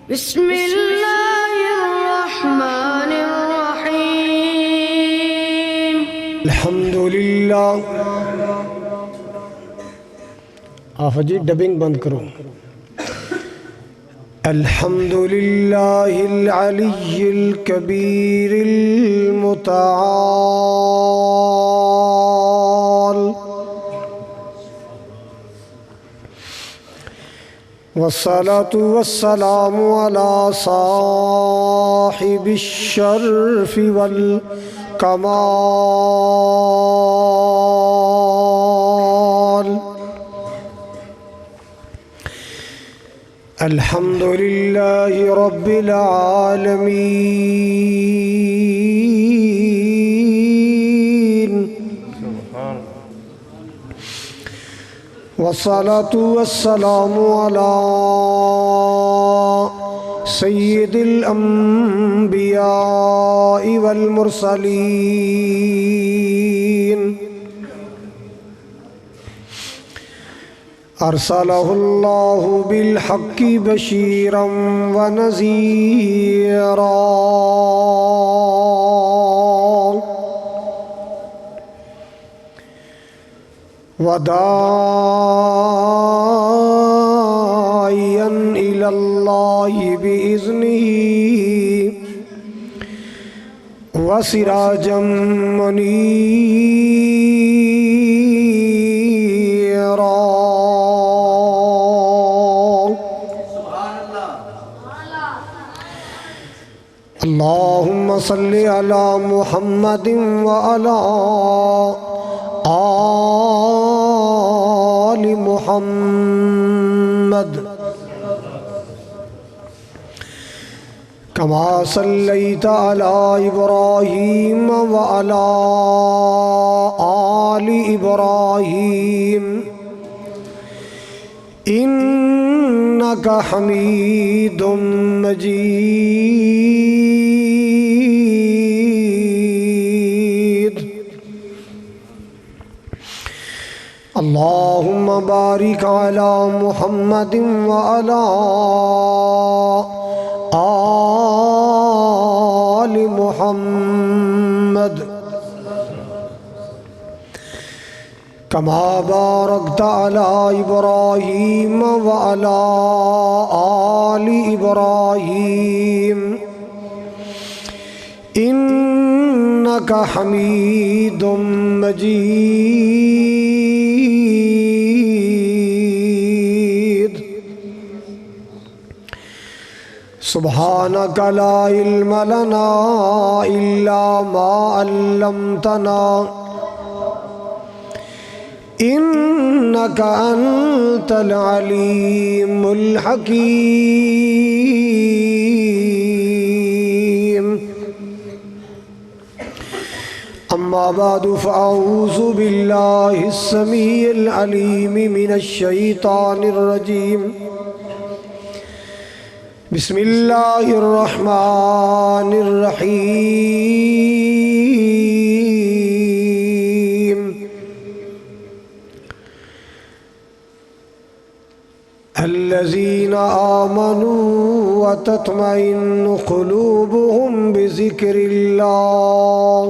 بسم اللہ الرحمن الرحیم۔ الحمدللہ۔ آفت جی ڈبنگ بند کرو۔ الحمدللہ العلی الکبیر المتعال، والصلاة والسلام على صاحب الشرف والکمال، الحمد لله رب العالمين، والصلاة والسلام على سيد الأنبياء والمرسلين، أرسله الله بالحق بشيرا ونذيرا، وداعيا إلى الله بإذنه وسراجا منيرا، اللهم صل على محمد وعلى آل محمد كما صليت على إبراهيم وعلى آل إبراهيم إنك حميد مجيد، اللهم بارك على محمد وعلى آل محمد كما باركت على إبراهيم وعلى آل إبراهيم إنك حميد مجيد، سبحانك لا علم لنا إلا ما علمتنا إنك أنت العليم الحكيم، أما بعد فأعوذ بالله السميع العليم من الشيطان الرجيم، بسم الله الرحمن الرحيم، الذين آمنوا وتطمئن قلوبهم بذكر الله،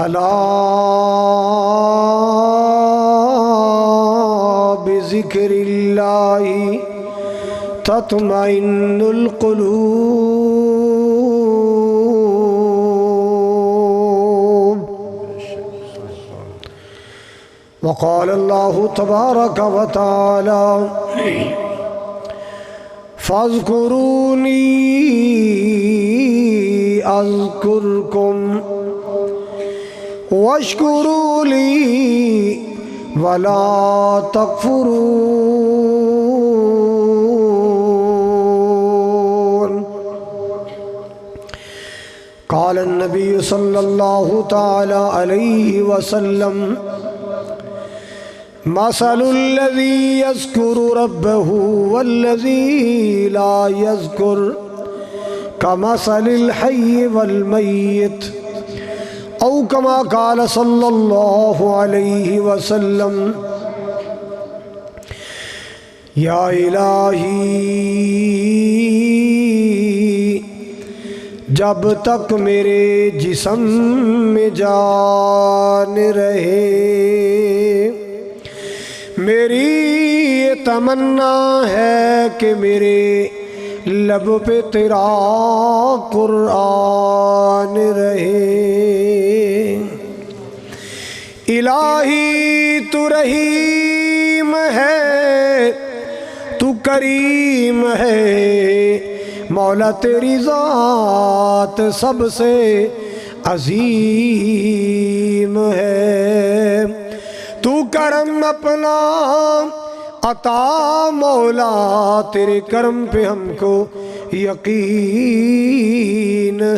ألا بذكر الله تطمئن القلوب، وقال الله تبارك وتعالى فاذكروني أذكركم واشكروا لي ولا تكفرون، قال النبي صلى الله تعالى عليه وسلم مثل الذي يذكر ربه والذي لا يذكر كمثل الحي والميت، أو كما قال صلى الله عليه وسلم، یا الہی جب تک میرے جسم میں جان رہے، میری یہ تمنا ہے کہ میرے لب پہ تیرا قرآن رہے۔ الہی تو رحیم ہے، تو کریم ہے، مولا تیری ذات سب سے عظیم ہے۔ تو کرم اپنا عطا مولا، تیرے کرم پہ ہم کو یقین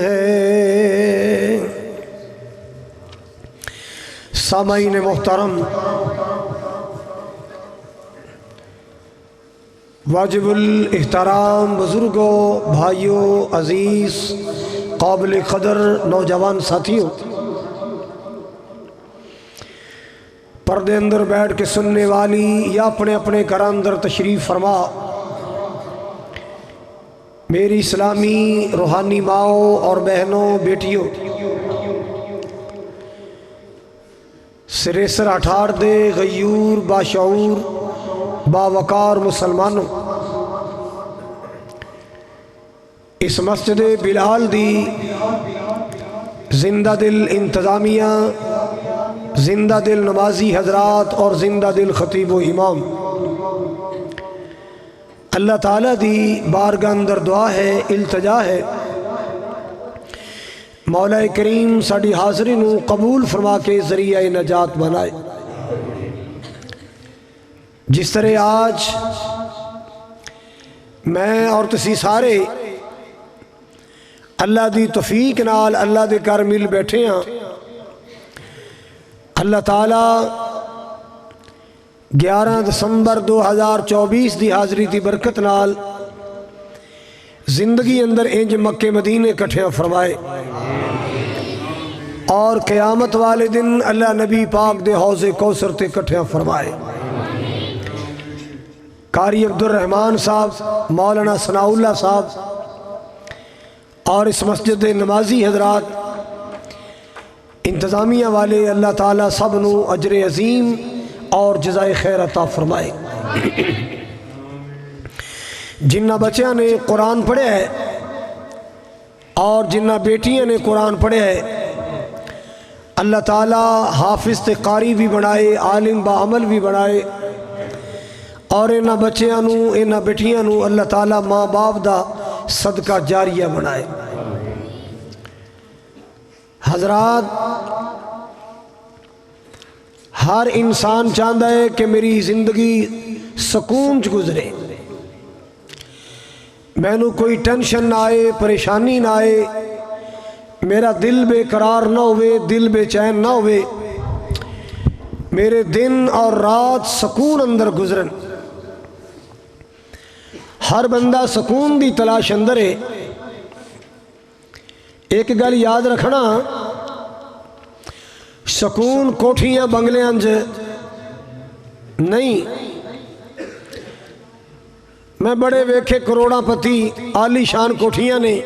ہے۔ سامعین محترم، واجب الاحترام بزرگوں، بھائیوں، عزیز، قابل قدر نوجوان ساتھیوں، پردے اندر بیٹھ کے سننے والی یا اپنے اپنے گھر اندر تشریف فرما میری اسلامی روحانی ماؤں اور بہنوں، بیٹیوں، سرے سر اٹھار دے غیور باشعور باوقار مسلمانوں، اس مسجد بلال دی زندہ دل انتظامیہ، زندہ دل نمازی حضرات اور زندہ دل خطیب و امام، اللہ تعالیٰ دی بارگاہ اندر دعا ہے، التجا ہے، مولا کریم ساڑی حاضری نو قبول فرما کے ذریعہ نجات بنائے۔ جس طرح آج میں اور تسی سارے اللہ دی توفیق نال اللہ دے گھر مل بیٹھے ہیں، اللہ تعالیٰ 11 دسمبر 2024 دی حاضری دی برکت نال زندگی اندر انج مکے مدینے کٹھیاں فرمائے، اور قیامت والے دن اللہ نبی پاک دے حوض کوثر تے کٹھیاں فرمائے۔ قاری عبدالرحمن صاحب، مولانا ثناء اللہ صاحب اور اس مسجد نمازی حضرات، انتظامیہ والے، اللہ تعالیٰ سب نو اجر عظیم اور جزائے خیر عطا فرمائے۔ جنہ بچیاں نے قرآن پڑھے ہے اور جنہ بیٹیاں نے قرآن پڑھے ہے، اللہ تعالیٰ حافظ تے قاری بھی بنائے، عالم با عمل بھی بنائے، اور انہاں بچیاں نو، انہاں بیٹیاں نو اللہ تعالیٰ ماں باپ دا صدقہ جاریہ بنائے۔ حضرات، ہر انسان چاہتا ہے کہ میری زندگی سکون چ گزرے، میں نو کوئی ٹینشن نہ آئے، پریشانی نہ آئے، میرا دل بے قرار نہ ہوئے، دل بے چین نہ ہوئے، میرے دن اور رات سکون اندر گزرن۔ ہر بندہ سکون دی تلاش اندر ہے۔ ایک گل یاد رکھنا، سکون کوٹھیاں بنگلے انج نہیں۔ میں بڑے ویکھے کروڑا پتی عالی شان کوٹھیاں نے،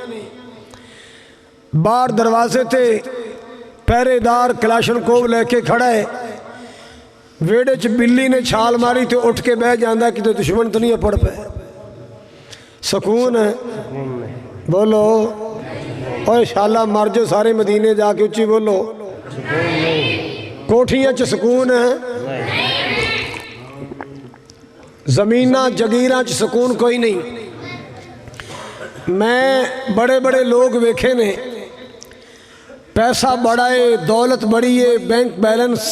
باہر دروازے تے پہرے دار کلاشن کوب لے کے کھڑا ہے، ویڑے چ بلی نے چھال ماری تے اٹھ کے بہ جاندہ کہ تو دشمن تو نہیں پڑ پہ۔ سکون ہے؟ بولو اوہ شاءاللہ مر جو سارے مدینے جا کے اچھی بولو، کوٹھیاں چ سکون ہے؟ زمینہ جگیرہ چ سکون کوئی نہیں۔ میں بڑے بڑے لوگ ویکھے نے، پیسہ بڑا ہے، دولت بڑی ہے، بینک بیلنس،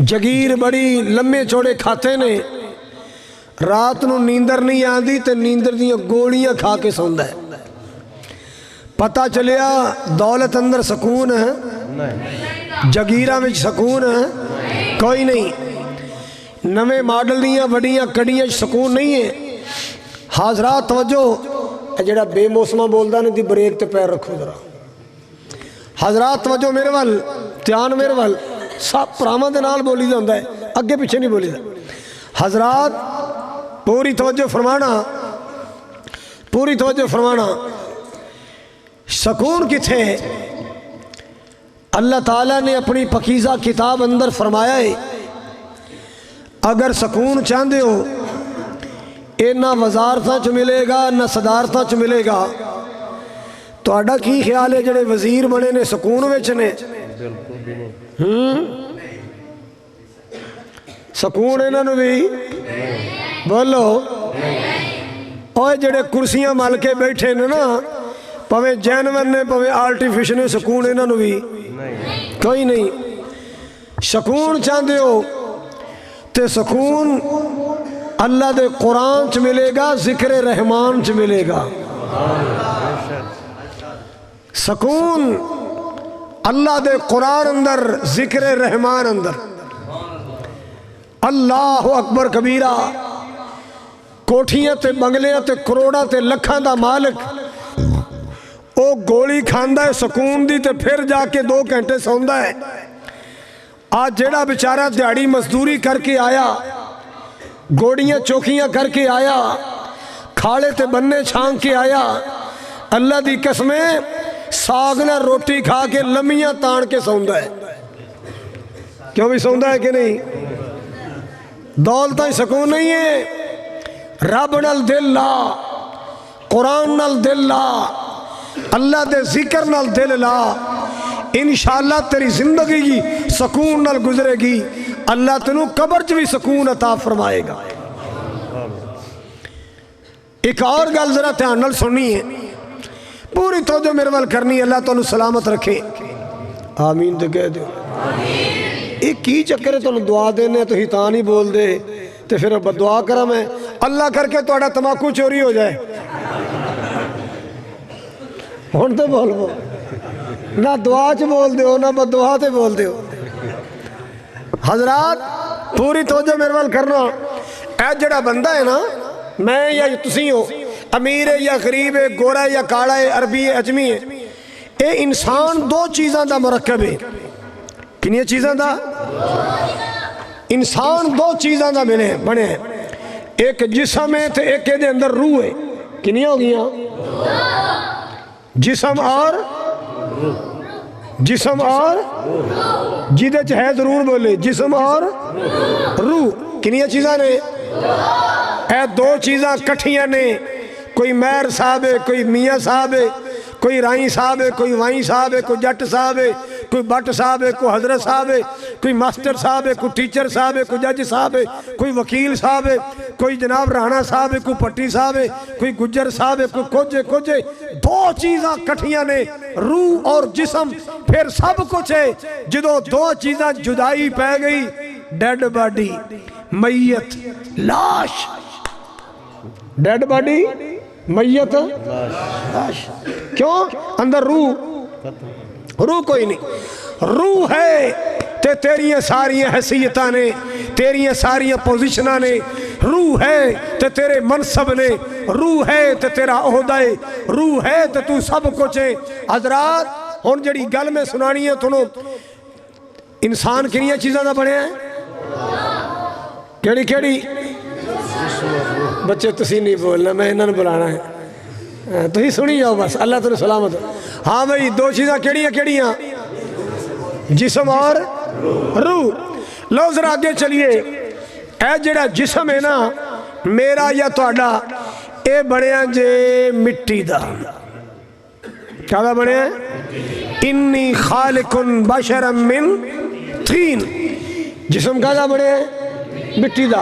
جگیر بڑی، لمبے چوڑے کھاتے نے، رات نو نیندر نہیں آندی تے نیندر دیاں گوڑیاں کھا کے سوندا ہے۔ پتہ چلیا دولت اندر سکون ہے، جگیرہ میں سکون ہے کوئی نہیں، نوے ماڈل دیاں وڈیاں کڑیاں سکون نہیں ہے۔ حاضرات توجہ، جڑا بے موسمہ بولدا نے دی بریک تے پیر رکھو ذرا۔ حضرات توجہ میرے وال، دھیان میرے وال، سب پراواں دے نال بولی دا ہوندا ہے، اگے پیچھے نہیں بولی دا۔ حضرات پوری توجہ فرمانا سکون کتھے ہے؟ اللہ تعالیٰ نے اپنی پکیزہ کتاب اندر فرمایا ہے اگر سکون چاہتے ہو یہ نہ وزارتاں چ ملے گا نہ صدارتاں چ ملے گا. تہاڈا کی خیال ہے جڑے وزیر بنے نے سکون وچ نے؟ سکون انہاں نوں بھی بولو اوے جڑے کرسیاں مل کے بیٹھے نے نا پویں جینون نے پویں آرٹیفیشل نے سکون انہاں نوں بھی کوئی نہیں. سکون چاہتے ہو تے سکون اللہ دے قرآن چ ملے گا ذکر رحمان چ ملے گا. سکون اللہ دے قرآن اندر ذکر رحمان اندر. اللہ اکبر کبیرہ کوٹھیاں تے بنگلیاں تے کروڑاں تے لکھاں دا مالک او گولی کھاندا ہے سکون دی تے پھر جا کے 2 گھنٹے سوندا ہے. آج جیڑا بیچارہ دیہڑی مزدوری کر کے آیا گوڑیاں چوکیاں کر کے آیا کھاڑے تے بننے چھان کے آیا اللہ دی قسمیں ساگ نہ روٹی کھا کے لمیاں تان کے سوندا ہے. کیوں بھی سوندا ہے کہ نہیں؟ دولتاں سکون نہیں ہے. رب نال دل لا قرآن نال دل لا اللہ دے ذکر نال دل لا انشاءاللہ تیری زندگی کی سکون نال گزرے گی. اللہ تنو قبر چ بھی سکون عطا فرمائے گا. ایک اور گل ذرا دھیان نال سننی ہے پوری توجہ میرے وال کرنی ہے. اللہ تنو سلامت رکھے آمین تے کہہ دے. ایک کی چکر ہے تنو دعا دینے تو ہی تاں نہیں بول دے تے پھر دعا کرا میں اللہ کر کے توڑا تماکو چوری ہو جائے. ہون تو بول نہ دعا چ بول دیو نہ بدعا تے بول دیو. حضرات پوری توجہ میرے وال کرنا. اے جڑا بندہ ہے نا میں یا تسی ہو امیر ہے یا غریب ہے گورا ہے یا کاڑا ہے عربی ہے اجمی ہے اے انسان 2 چیزاں دا مرکب ہے. کنیاں چیزاں دا؟ انسان 2 چیزاں دا بنے ہیں. ایک جسم ہے تے ایک دے اندر روح ہے. کنیاں ہو گیاں؟ جسم اور جیدے چاہے ضرور بولے جسم اور روح. کنیاں چیزاں نے؟ اے 2 چیزاں کٹھیاں نے. کوئی مہر صاحب ہے کوئی میاں صاحب ہے کوئی رائیں صاحب ہے کوئی وائیں صاحب ہے کوئی جٹ صاحب ہے کوئی بٹ صاحب ہے کوئی حضرت صاحب ہے کوئی ماسٹر صاحب ہے کوئی ٹیچر صاحب ہے کوئی جج صاحب ہے کوئی وکیل صاحب ہے کوئی جناب رانا صاحب ہے کوئی پٹی صاحب ہے کوئی گجر صاحب ہے کوئی کچھ 2 چیزاں کٹھیاں نے روح اور جسم. پھر سب کچھ ہے جدو 2 چیزاں جدائی پہ گئی ڈیڈ باڈی میت لاش. ڈیڈ باڈی میت لاش. کیوں؟ اندر روح کوئی نہیں. روح ہے تے تیریاں ساریاں حیثیتاں نے تیریاں ساریاں پوزیشناں نے. روح ہے تے تیرے منصب نے. روح ہے تے تیرا عہدہ ہے. روح ہے تے تو سب کچھ ہے. حضرات ہن جڑی گل میں سنانی ہے تھنوں انسان کنیاں چیزاں دا بنیا ہے؟ کیڑی بچے تسی نہیں بولنا میں انہوں نے بلانا ہے تسی سنی جاؤ بس اللہ تعالی سلامت. ہاں بھائی 2 چیزاں کیڑیاں جسم اور روح. لو ذرا آگے چلیے. اے جڑا جسم ہے نا میرا یا تہاڈا اے بنیا جے مٹی دا. کیا دا بنیا ہے؟ انی خالق بشرا من طین. جسم کا دا بنیا ہے؟ مٹی دا.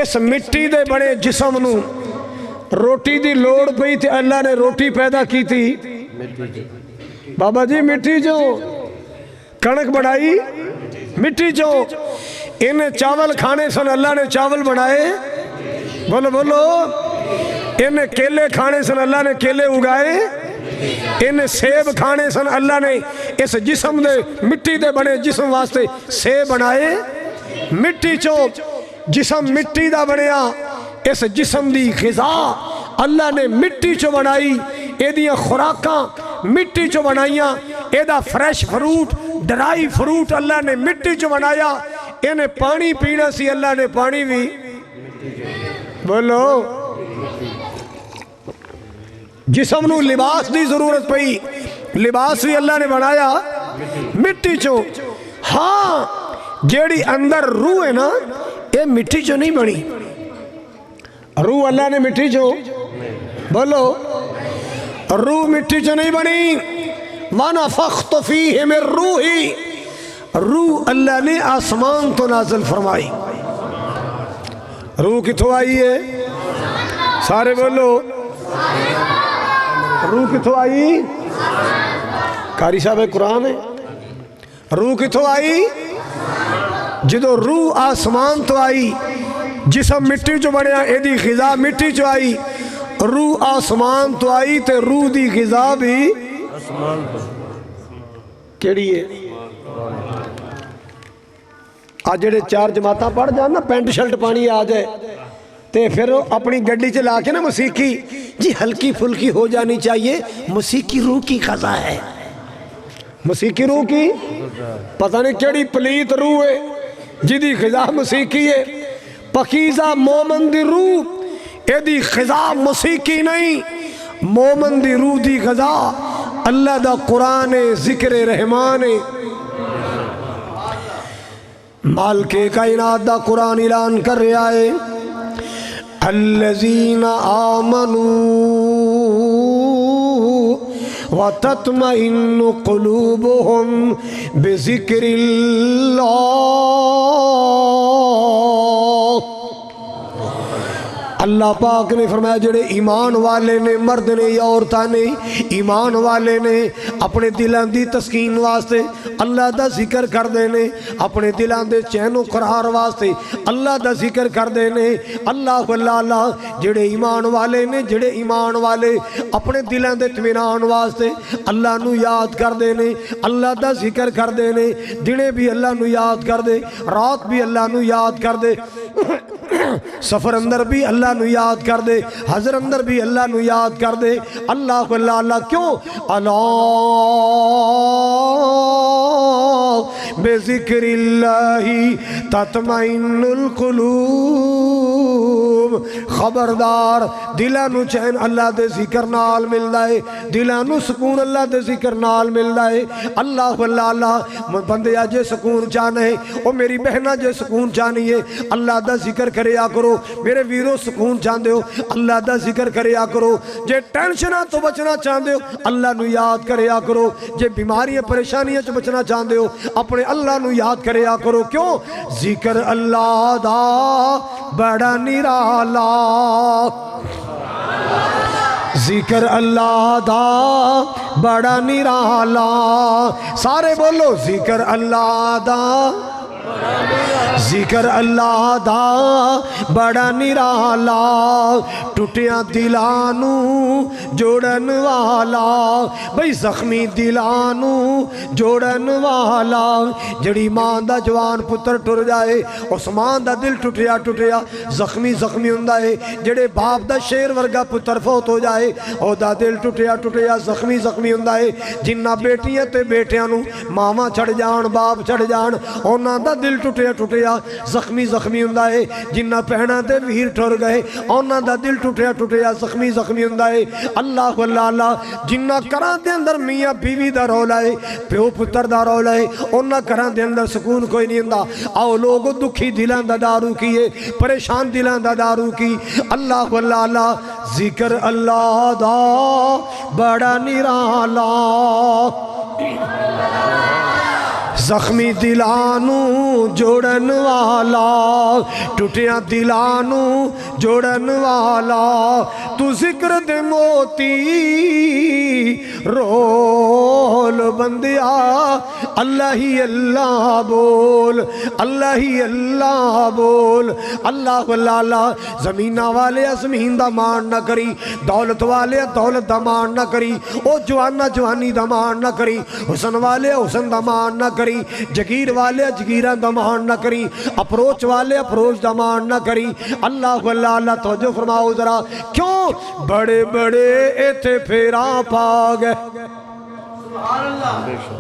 اس مٹی دے بڑے جسم نو روٹی دی لوڑ پئی تے اللہ نے روٹی پیدا کی تھی بابا جی مٹی جو کنک بڑھائی مٹی جو. انہیں چاول کھانے سن اللہ نے چاول بڑھائے. بولو انہیں کیلے کھانے سن اللہ نے کیلے اگائے. انہیں سیب کھانے سن اللہ نے اس جسم دے مٹی دے بڑے جسم واسطے سیب بنائے. مٹی چو جسم مٹی دا بنیا. اس جسم دی غذا اللہ نے مٹی چو بنائی. اے دیاں خوراکاں مٹی چو بنائیاں. اے دا فریش فروٹ ڈرائی فروٹ اللہ نے مٹی چو بنایا. انہیں پانی پینا سی اللہ نے پانی بھی بولو جسم نو لباس دی ضرورت پئی، لباس بھی اللہ نے بنایا مٹی چو. ہاں جیڑی اندر روح ہے نا یہ مٹی چو نہیں بنی. روح اللہ نے مٹی چو، بولو روح مٹی چو نہیں بنی. وَنَفَخْتُ فِيهِ مِن رُوحِي، روح اللہ نے آسمان تو نازل فرمائی. روح کتھوں آئی ہے؟ سارے بولو روح کتھوں آئی؟ قاری صاحب قرآن ہے. روح کتھوں آئی؟ جدو روح آسمان تو آئی، جسم مٹی جو بڑھیا ایدی غذا مٹی جو آئی، روح آسمان تو آئی تے روح دی غذا بھی کیڑی ہے؟ آج جڑے 4 جماعتاں پڑھ جان نا پینٹ شرٹ پانی آ جائے تے پھر اپنی گڈی چلا کے نا موسیقی جی ہلکی پھلکی ہو جانی چاہیے. موسیقی روح کی غذا ہے، موسیقی روح کی پتہ نہیں کیڑی پلیت روح ہے جدی غذا موسیقی ہے. پکیزہ مومن دی روح ایدی غذا موسیقی نہیں، مومن دی روح دی غذا اللہ دا قرآن ذکر رحمان. مالک کائنات دا قرآن اعلان کر رہا ہے الذین آمنوا وتطمئن قلوبهم بذکر اللہ. اللہ پاک نے فرمایا جڑے ایمان والے نے، مرد نے یا عورتاں نے ایمان والے نے، اپنے دلان دی تسکین واسطے اللہ دا ذکر کر دینے، اپنے دلان دے چین و قرار واسطے اللہ دا ذکر کر دینے. اللہ اللہ جڑے ایمان والے نے، جڑے ایمان والے اپنے دلان دے اطمینان واسطے اللہ نو یاد کر دینے، اللہ دا ذکر کر دینے. دنے بھی اللہ نو یاد کر دے، رات بھی اللہ نو یاد کر دے، سفر اندر بھی اللہ نو یاد کر دے، حضر اندر بھی اللہ نو یاد کر دے. اللہ اللہ کیوں؟ اللہ بے ذکر اللہ تطمئن القلوب. خبردار دلانو چین اللہ دے ذکر نال مل دائے، دلانو سکون اللہ دے ذکر نال مل دائے. اللہ اللہ بندے آجے سکون چاہنے او میری بہنہ جے سکون چاہنی ہے اللہ دا ذکر کریا کرو. میرے ویرو سکون چاہندے ہو اللہ دا ذکر کریا کرو. جے ٹینشنہ تو بچنا چاہندے ہو اللہ نو یاد کریا کرو. جے بیماریاں پریشانیاں چ بچنا چاہندے ہو اپنے اللہ نو یاد کریا کرو. کیوں؟ ذکر اللہ دا بڑا نرالا، ذکر اللہ دا بڑا نرالا. سارے بولو ذکر اللہ دا، ذکر اللہ دا بڑا نرالا. ٹوٹیاں دلانو جوڑن والا، بھئی زخمی دلانو جوڑن والا. جڑی ماں دا جوان پتر ٹر جائے اس ماں دا دل ٹوٹیا ٹوٹیا زخمی زخمی ہوندا ہے. جڑے باپ دا شیر ورگا پتر فوت ہو جائے او دا دل ٹوٹیا ٹوٹیا زخمی زخمی ہوندا ہے. جنہ بیٹیاں تے بیٹیاں نو ماما چھڑ جان باپ چھڑ جان اونا دا دل ٹوٹیا ٹوٹیا زخمی زخمی ہوندا ہے. جنہ پہنا تے ویر ٹر گئے اونا دا دل ٹوٹیا ٹوٹیا زخمی زخمی ہوندا ہے. اللہ اللہ جنہ کراں دے اندر میاں بیوی دا رولا ہے، پیو پتر دا رولا ہے، اونا کراں دے اندر سکون کوئی نہیں ہوندا. آؤ لوگ دکھی دلان دا دارو کیے، پریشان دلان دا دارو کی. اللہ اللہ ذکر اللہ دا بڑا نرالا. زخمی دلانو جوڑن والا، ٹوٹیاں دلانو جوڑن والا. تو ذکر دے موتی رول بندیا، اللہ ہی اللہ بول، اللہ ہی اللہ بول. اللہ اللہ زمینہ والے زمین دا مان نہ کری، دولت والے دولت دا مان نہ کری، او جوانہ جوانی دا مان نہ کری، حسن والے حسن دا مان نہ کری، جگیر والے جگیران دا مان نہ کری، اپروچ والے اپروچ دا مان نہ کری. اللہ اللہ توجہ فرماؤ ذرا. کیوں؟ بڑے بڑے ایتھے پھیرا پا گئے،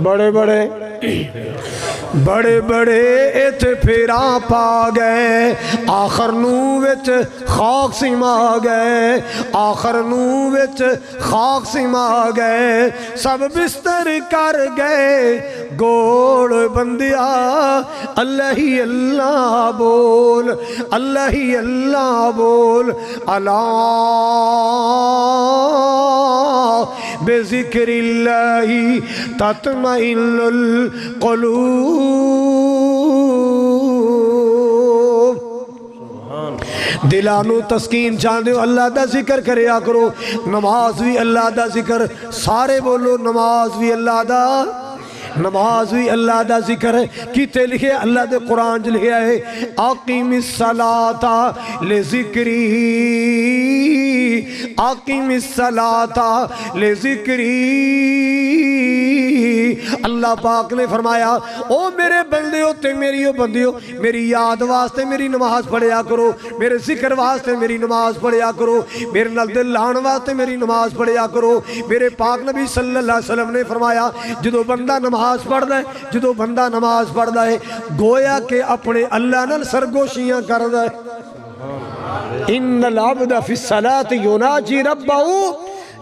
بڑے بڑے بڑے بڑے اتھے پھیراں پا گئے آخر نو وچ خاک سما گئے آخر نو وچ خاک سما گئے سب بستر کر گئے گوڑ بندیا اللہ ہی اللہ بول اللہ ہی اللہ بول اللہ بے ذکر اللہ تطمئن القلوب دلانو تسکین چاندے ہو اللہ دا ذکر کریا کرو نماز بھی اللہ دا ذکر سارے بولو نماز بھی اللہ دا نماز بھی اللہ دا ذکر ہے کیتے لکھے اللہ دے قرآن جو لکھے ہے اقیم الصلاة لذکری اقیم الصلاة لذکری اللہ پاک نے فرمایا او میرے بندیو تے میریو بندیو میری یاد واسطے میری نماز پڑھیا کرو میرے ذکر واسطے میری نماز پڑھیا کرو میرے نال دل لان واسطے میری نماز پڑھیا کرو میرے پاک نبی صلی اللہ علیہ وسلم نے فرمایا جدو بندہ نماز پڑھدا ہے جدو بندہ نماز پڑھدا ہے گویا کہ اپنے اللہ نال سرگوشیاں کردا ہے ان العبد فی الصلاۃ یناجی ربہ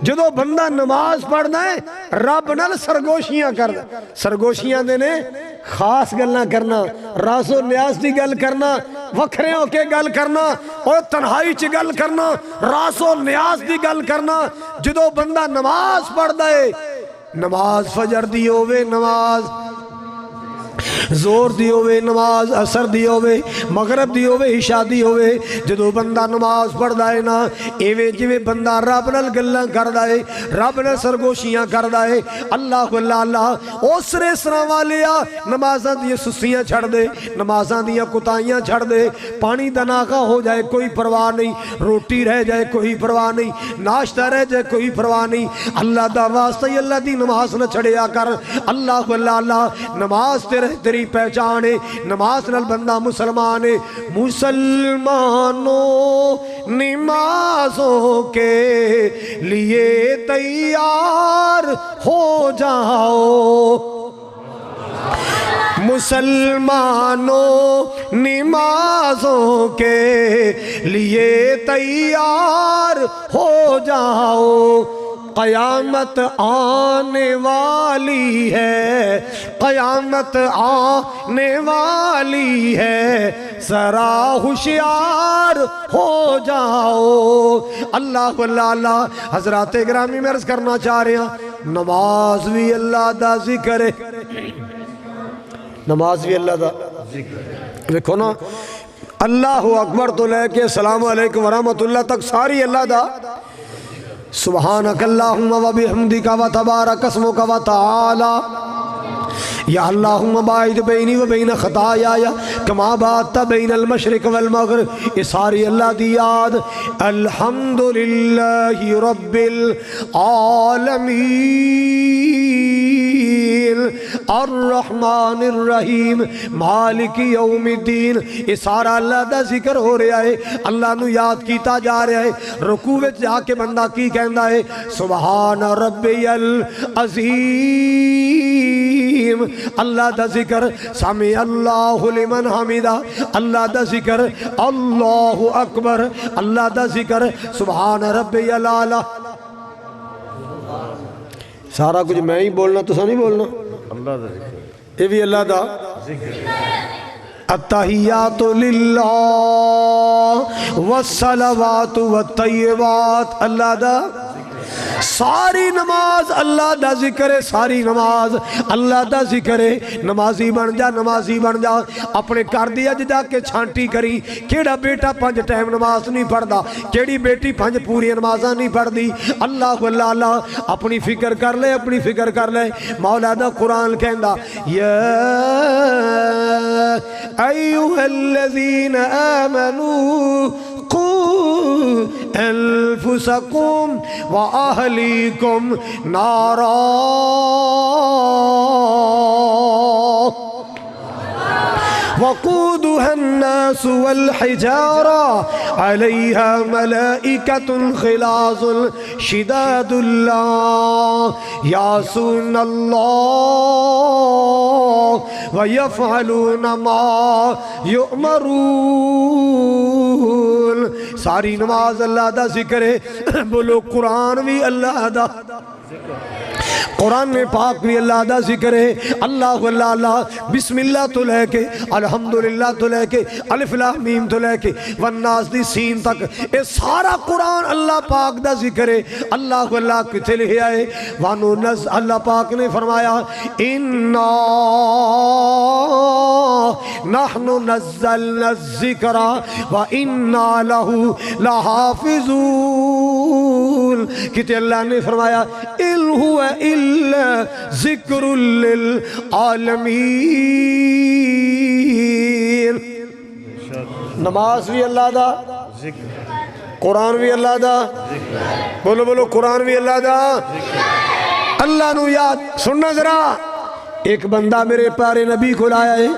جدو بندہ نماز پڑھنا ہے رب نال سرگوشیاں کردا سرگوشیاں دے نے خاص گلاں کرنا راز و نیاز دی گل کرنا وکھرے ہو کے گل کرنا اور تنہائی چ گل کرنا راز و نیاز دی گل کرنا جدو بندہ نماز پڑھدا ہے نماز فجر دی ہووے نماز زور دی ہووے نماز عصر دی ہووے مغرب دی ہووے عشاء دی ہووے جدو بندہ نماز پڑھدا ہے نا ایویں جویں بندہ رب نال گلاں کردا ہے رب نال سرگوشیاں کردا ہے اللہ اللہ اللہ اس ریسراں والیا نمازاں دی سستیاں چھڑ دے نمازاں دی کوتاہیاں چھڑ دے پانی دا ناغا ہو جائے کوئی پرواہ نہیں روٹی رہ جائے کوئی پرواہ نہیں ناشتہ رہ جائے کوئی پرواہ نہیں اللہ دا واسطہ ہی اللہ دی نماز نہ چھڑیا کر اللہ اللہ اللہ نماز تیری پہچانے نماز نال بندہ مسلمان ہے مسلمانوں نمازوں کے لیے تیار ہو جاؤ مسلمانوں نمازوں کے لیے تیار ہو جاؤ قیامت آنے والی ہے قیامت آنے والی ہے ذرا ہوشیار ہو جاؤ اللہ اللہ حضرات گرامی میں عرض کرنا چاہ رہے ہیں نماز بھی اللہ دا ذکر ہے نماز بھی اللہ دا ذکر دیکھو نا اللہ اکبر تو لے کے السلام علیکم ورحمت اللہ تک ساری اللہ دا سبحانک اللہم و بحمدک و تبارک اسمک و تعالی یا اللہم باعد بینی و بین خطایا کما باعدت بین المشرق والمغرب یہ ساری اللہ دی یاد الحمدللہ رب العالمین الرحمن الرحیم مالک یوم الدین یہ سارا اللہ دا ذکر ہو رہا ہے اللہ نو یاد کیتا جا رہا ہے رکوع وچ جا کے بندہ کی کہندا ہے سبحان ربی العظیم اللہ دا ذکر سمع اللہ لمن حمدہ اللہ دا ذکر اللہ اکبر اللہ دا ذکر سبحان ربی العالی سارا کچھ میں ہی بولنا تو سا نہیں بولنا اللہ دا ذکر یہ بھی اللہ دا ذکر التحیات للہ والصلوات والطیبات اللہ دا ساری نماز اللہ دا ذکر ہے ساری نماز اللہ دا ذکر ہے نمازی بن جا نمازی بن جا اپنے کر دیا جا کے چھانٹی کری کیڑا بیٹا 5 ٹائم نماز نہیں پڑھدا کیڑی بیٹی 5 پوری نمازاں نہیں پڑھ دی اللہ اللہ اللہ اپنی فکر کر لے اپنی فکر کر لے مولا دا قرآن کہندا یا ایوہ الذین آمنوا قوا انفسکم واہلیکم نارا وقودها الناس والحجارة عليها ملائكة غلاظ شداد لا يعصون الله ويفعلون ما يؤمرون. ساری نماز اللہ دا ذکر ہے. بولو قرآن بھی اللہ دا، قرآن میں پاک بھی اللہ دا ذکر ہے. اللہ اللہ اللہ بسم اللہ تو لے کے الحمدللہ تو لے کے الف لام میم تو لے کے والناس دی سین تک اے سارا قرآن اللہ پاک دا ذکر ہے. اللہ اللہ کتے لکھے آئے وانو نز اللہ پاک نے فرمایا اِنَّا نَحْنُ نَزَّلْنَا الذِّكْرَ وَإِنَّا لَهُ لَحَافِظُونَ. کتے اللہ نے فرمایا اِلْ هُوَ إِلَّا ذِكْرٌ لِلْعَالَمِينَ. نماز بھی اللہ دا، قرآن بھی اللہ دا. بولو بولو قرآن بھی اللہ دا. اللہ نو یاد سننا ذرا. ایک بندہ میرے پیارے نبی کو لایا ہے،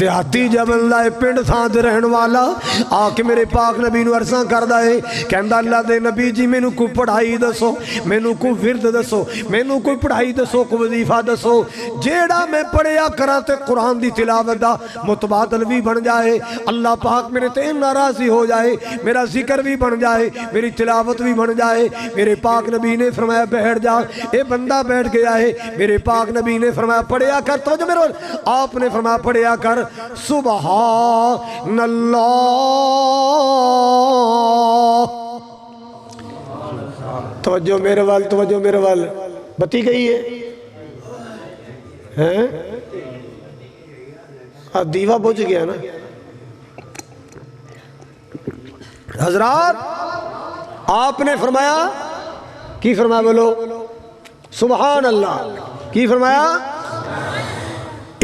دیہاتی جب اللہ پنڈ تھان دے رہن والا آ کے میرے پاک نبی نو عرصہ کردہ ہے. کہندہ اللہ دے نبی جی میں نو کوئی پڑھائی دسو، میں نو کوئی ورد دسو، میں نو کوئی پڑھائی دسو، کوئی وظیفہ دسو جیڑا میں پڑھیا کراتے قرآن دی تلاوت دا متبادل بھی بن جائے، اللہ پاک میرے تے ناراضی ہو جائے، میرا ذکر بھی بن جائے، میری تلاوت بھی بن جائے. میرے پاک نبی نے فرمایا بیٹھ جا. اے بندہ بیٹھ گیا ہے. میرے پاک نبی نے فرمایا پڑھیا کر. تو جو میرے آپ نے فرمایا پڑھیا کر سبحان اللہ. توجہ میرے وال، توجہ میرے وال. بتی گئی ہے دیوہ بجھ گیا نا حضرات. آپ نے فرمایا کی فرمایا بولو سبحان اللہ. کی فرمایا؟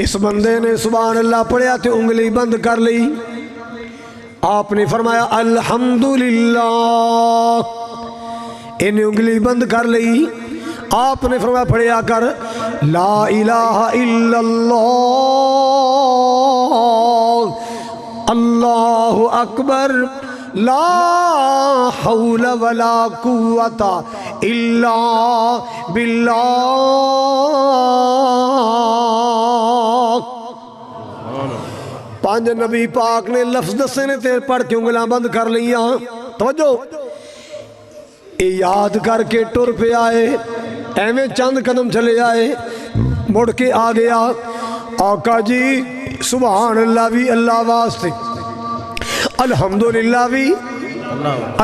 اس بندے نے سبحان اللہ پڑھیا تو انگلی بند کر لی. آپ نے فرمایا الحمدللہ. انہیں انگلی بند کر لی. آپ نے فرمایا پڑھیا کر لا الہ الا اللہ اللہ اکبر لا حول ولا قوت الا باللہ. پانچ نبی پاک نے لفظ دسے نے تیر پڑھ کے انگلاں بند کر لیا. توجہ یاد کر کے ٹر پہ آئے، ایویں چند قدم چلے آئے، مڑ کے آ گیا. آقا جی سبحان اللہ بھی اللہ واسطے، الحمدللہ بھی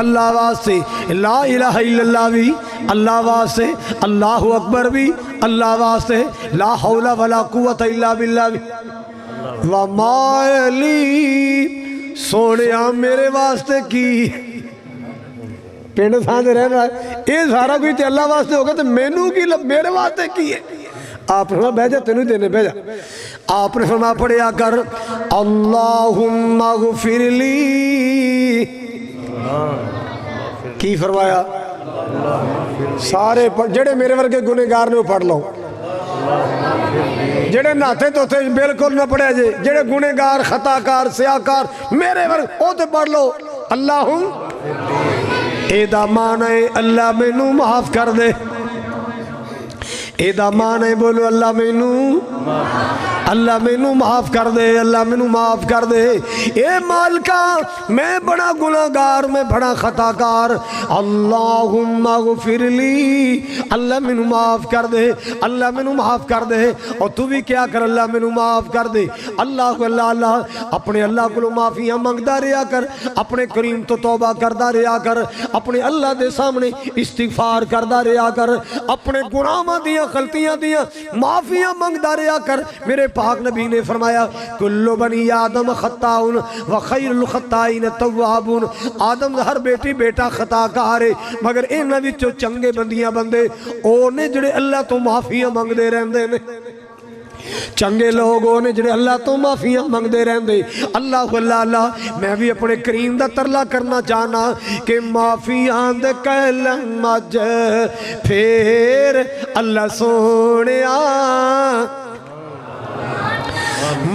اللہ واسطے، لا الہ الا اللہ بھی اللہ واسطے، اللہ اکبر بھی اللہ واسطے، لا حول ولا قوت الا باللہ بھی. وما لی سونیا میرے واسطے کی پینڈ تھان دے رہنا ہے. یہ سارا کوئی تے اللہ واسطے ہوگا تو مینو کی میرے واسطے کی ہے. آپ نے فرمایا بھیجا تینوں دینے بھیجا. آپ نے فرمایا پڑھیا کر اللہم اغفر لی. کی فرمایا؟ سارے جڑے میرے ورگے گنہگار نے وہ پڑھ لو. جڑے ناتے تو تھے بالکل نہ پڑھے جے، جڑے گنہگار خطاکار سیاکار میرے ورگ او تے پڑھ لو اللہم. اے دا معنی اللہ مینو معاف کر دے. اے دا معنی بولو اللہ مینو، اللہ مینو معاف کر دے، اللہ مینو معاف کر دے. اے مالکا میں بڑا گناہگار، میں بڑا خطاکار، اللہم اغفر لی. اللہ مینو معاف کر دے، اللہ مینو معاف کر دے. اور تو بھی کیا کر اللہ مینو معاف کر دے. اللہ اللہ اللہ اپنے اللہ کو معافیاں منگدا رہیا کر، اپنے کریم تو توبہ کردا رہیا کر، اپنے اللہ دے سامنے استغفار کردا رہیا کر، اپنے گناہاں دیاں غلطیاں دیاں معافیاں منگدا رہیا کر. میرے پاک نبی نے فرمایا کلو بنی آدم خطاؤن وخیر الخطائین توابون. آدم ہر بیٹی بیٹا خطا کارے مگر انہاں وچوں چنگے بندیاں بندے اونے جڑے اللہ تو معافیاں منگدے رہندے نے. چنگے لوگوں نے جڑے اللہ تو معافیاں منگدے رہندے. اللہ اللہ اللہ میں بھی اپنے کریم دا ترلا کرنا چاہنا کہ معافیاں دے کہلن مجھ پھر اللہ سونیا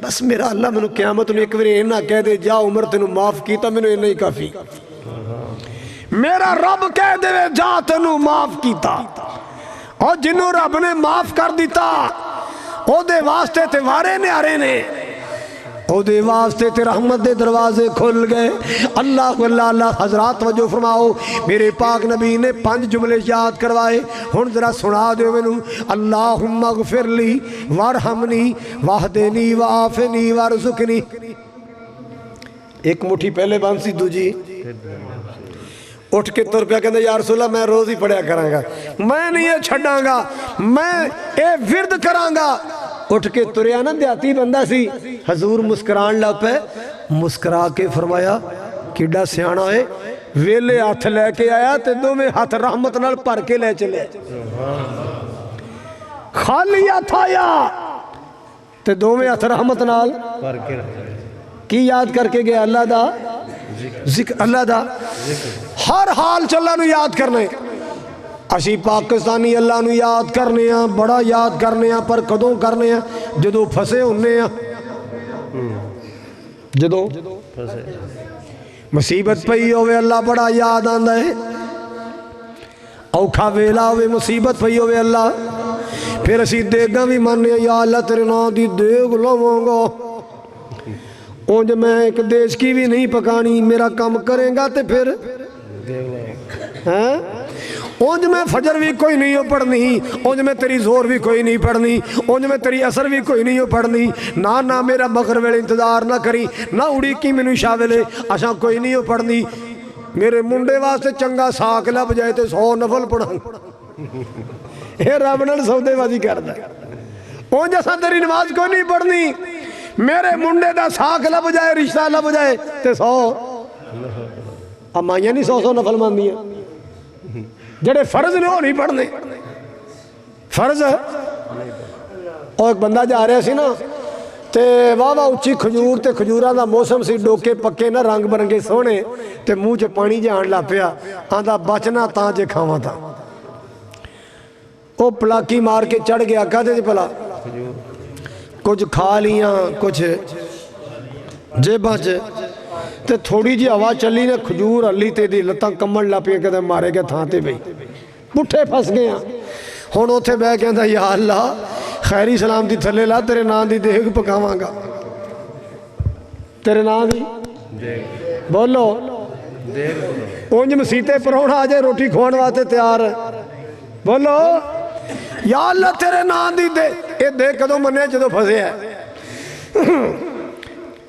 بس میرا اللہ مینوں قیامت نوں ایک واری نہ کہہ دے جا عمر تینوں معاف کیتا مینوں انہی کافی میرا رب کہہ دے جا تینوں معاف کیتا اور جنوں رب نے معاف کر دیتا او دے واسطے تے وارے نیارے نے او دے واسطے تے رحمت دے دروازے کھل گئے اللہ اللہ حضرات توجہ فرماؤ میرے پاک نبی نے 5 جملے یاد کروائے ہن ذرا سنا دیو مینوں اللہم اغفر لی وارحمنی واہدنی وعافنی وارزقنی ایک مٹھی پہلے بند سی دوجی اٹھ کے تر پیا کہندے یا رسول اللہ میں روز ہی پڑھیا کراں گا میں نہیں یہ چھڈاں گا میں اے ورد کراں گا اٹھ کے تریا نا دیاتی بندہ سی حضور مسکران لگ پہ مسکرا کے فرمایا کیڈا سیانا ہے ویلے ہاتھ لے کے آیا تے دو میں ہاتھ رحمت نال پر کے لے چلے خالی ہاتھ آیا تے دو میں ہاتھ رحمت نال کی یاد کر کے گیا اللہ دا ذکر اللہ دا ہر حال چلا نو یاد کرنے اسی پاکستانی اللہ نو یاد کرنے ہیں بڑا یاد کرنے ہیں پر کدوں کرنے ہیں جدو پھسے ہونے ہیں جدو مصیبت پئی ہوئے اللہ بڑا یاد آندہ ہے اوکھا ویلا ہوئے مصیبت پئی ہوئے اللہ پھر اسی دیگا بھی ماننے ہیں یا اللہ تیرے نا دی دیگ لوں گا اونج میں ایک دیش کی بھی نہیں پکانی میرا کام کریں گا تے پھر اونج میں فجر بھی کوئی نہیں ہو پڑھنی اونج میں تیری زور بھی کوئی نہیں پڑھنی اونج میں تیری اثر بھی کوئی نہیں ہو پڑھنی نہ میرا مغرب ویلے انتظار نہ کری نہ اڑی کی مینوں عشاء ویلے اساں کوئی نہیں ہو پڑھنی میرے منڈے واسطے چنگا ساک لب جائے تے 100 نفل پڑھاں اے رب نال سودے بازی کردا اونج اساں تیری نماز کوئی نہیں پڑھنی میرے منڈے دا ساک لب جائے رشتہ لب جائے تے 100 امائیاں نہیں 100 نفل ماندیاں جڑے فرض نے وہ نہیں پڑھنے فرض ہے اور ایک بندہ جا رہا سی نا تے واہ اچھی کھجور تے کھجوراں دا موسم سی ڈوکے پکے نا رنگ برنگے سونے تے منہ چ پانی جان لا پیا آندا بچنا تاں جے کھاواں تاں او پلاکی مار کے چڑھ گیا کہتے جی پلا کچھ کھا لیاں کچھ جیباں چ تے تھوڑی جی ہوا چلی نے کھجور علی تے دی لتاں کمن لا پیا کہتے مارے گئے تھاں تے بھئی پٹھے پھس گئے ہیں ہن اوتھے بیٹھ کہندا یا اللہ خیری سلام دی تھلے لا تیرے نام دی دیگ پکاواں گا تیرے نام دی بولو اونج مسیتے پروڑا آ جائے روٹی کھوان واسطے تیار بولو یا اللہ تیرے نام دی دے اے دے کدوں منے جدوں پھسے ہے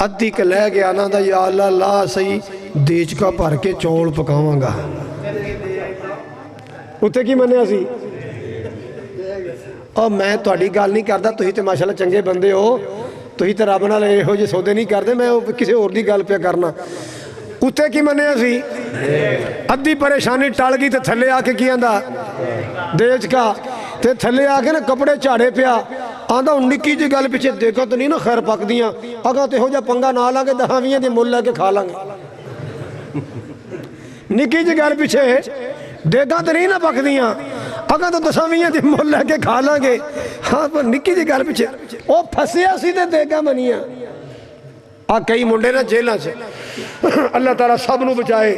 ادھی کے لے گیا نا دا یا اللہ لا سہی دیج کا بھر کے چول پکاواں گا اتنے کی منیا سی اور میں تہاڈی گل نہیں کردا تسی تے ماشاءاللہ چنگے بندے ہو تسی تے رب نال ایہو جے سودے نہیں کردے میں کسی اور دی گل پہ کرنا اتنے کی منیا سی ادھی پریشانی ٹل گئی تے تھلے آ کے کی آندا دیج کا تے تھلے آ کے نا کپڑے چاڑے پیا آندا ہن نکی جی گل پیچھے دیکھو تو نہیں نا خیر پک دیاں اگاں تے ہو جا پنگا نہ لاں گے 10-20 دی مول لے کے کھا لاں گے نکی جی گل پیچھے دیگاں تے نہیں نا پک دیاں اگاں تو 10-20 دی مول لے کے کھا لاں گے ہاں پر نکی جی گل پیچھے او پھسیا سی تے دیگاں بنیاں آ کئی منڈے نا جیلاں سے اللہ تعالیٰ سب نو بچائے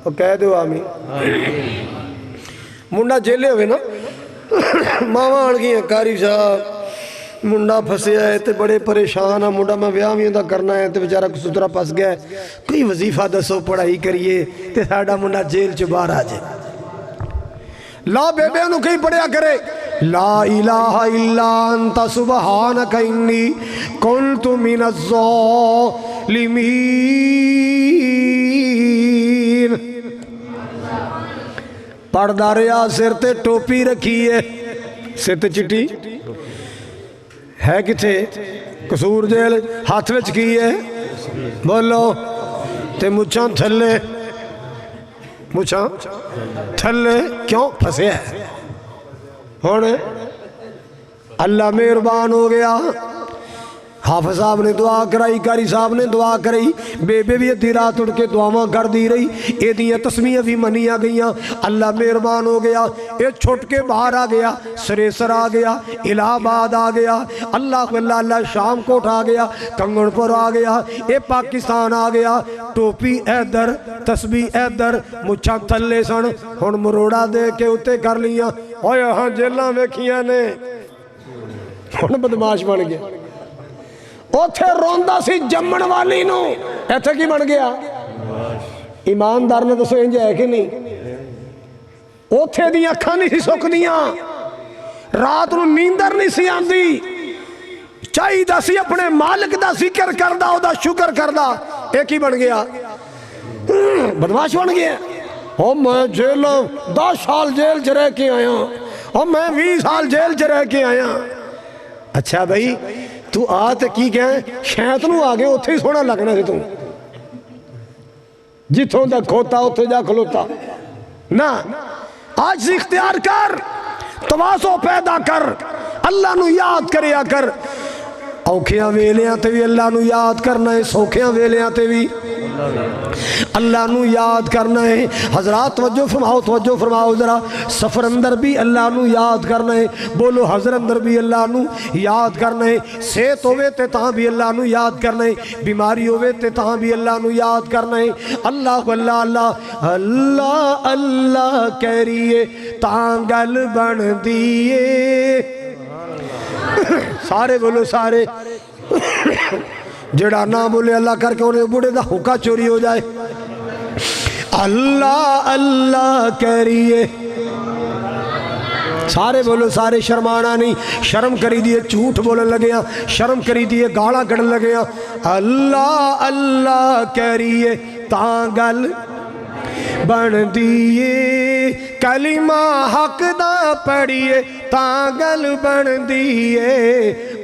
اور کہہ دو آمین منڈا جیلے ہوئے نا ماما آن گئی ہیں کاری صاحب منڈا پھسیا ہے تے بڑے پریشان ہیں منڈا میں ویاہ بھی ہوندہ کرنا ہے تے بچارہ کچھ سترہ پس گیا ہے کوئی وظیفہ دسو پڑھائی کریے تے ساڑھا منڈا جیل چ باہر آ جائے لا بے بے انہوں کہیں پڑھیا کرے لا الہ الا انت سبحانک انی کنت من الظالمین پڑھ داریا سر تے ٹوپی رکھی ہے سر تے چٹی ہے کتھے قصور جیل ہاتھ وچ کی ہے بولو تے مچھاں تھلے مچھاں تھلے کیوں پھسے ہے ہونے اللہ مہربان ہو گیا حافظ صاحب نے دعا کرائی، قاری صاحب نے دعا کرائی، بیبے بھی ادھی رات اٹھ کے دعاواں کر دی رہی، یہ دیاں تسمیاں بھی منیاں گئیاں، اللہ مہربان ہو گیا، یہ چھٹ کے باہر آ گیا، سریسر آ گیا، الہ آباد آ گیا، اللہ اللہ شام کوٹ آ گیا، کنگن پور آ گیا، یہ پاکستان آ گیا، ٹوپی ادھر تسبیح ادھر، مچھاں تھلے سن، ہن مروڑا دے کے اتے کر لیاں، اوئے ہاں جیلاں ویکھیاں نے، ہن بدماش بن گیا۔ اوتھے روندا سی جمن والی نو، ایتھے کی بن گیا؟ ایماندار نے دسو انج ہے کہ نہیں؟ اوتھے دی اکھاں نہیں سی سکدیاں، رات نو نیندر نہیں سی آندی، چاہیدا سی اپنے مالک دا ذکر کردا، او دا شکر کردا، اے کی بن گیا؟ بدماش بن گیا۔ او میں جیل 10 سال جیل چ رہ کے آیا، او میں 20 سال جیل چ رہ کے آیا۔ اچھا بھائی تو آتے کی کہیں شیط نو آگے اتھے ہی سونا لگنا سی تو جتوں دا کھوتا اتھے جا کھلوتا نا، آج سے اختیار کر، تواضع پیدا کر، اللہ نو یاد کریا کر، اوکھیاں ویلیاں تے بھی اللہ نو یاد کرنا ہے، سوکھیاں ویلیاں تے بھی اللہ نو یاد کرنا ہے۔ حضرات توجہ فرماؤ ذرا، سفر اندر بھی اللہ نو یاد کرنا ہے، بولو حضر اندر بھی اللہ نو یاد کرنا ہے، صحت ہوئے تے تاں بھی اللہ نو یاد کرنا ہے، بیماری ہوئے تے تاں بھی اللہ نو یاد کرنا ہے۔ اللہ اللہ اللہ اللہ اللہ کہریے تاں گل بن دیئے، سارے بولو سارے، جڑا نہ بولے اللہ کر کے انہیں بڑے دا حقہ چوری ہو جائے۔ اللہ اللہ کہریے، سارے بولو سارے، شرمانا نہیں، شرم کری دیئے جھوٹ بولن لگے ہیں، شرم کری دیئے گاڑا کڑن لگے ہیں۔ اللہ اللہ کہریے تاں گل بن دیئے، کلمہ حق دا پڑھیے تاں گل بن دیئے،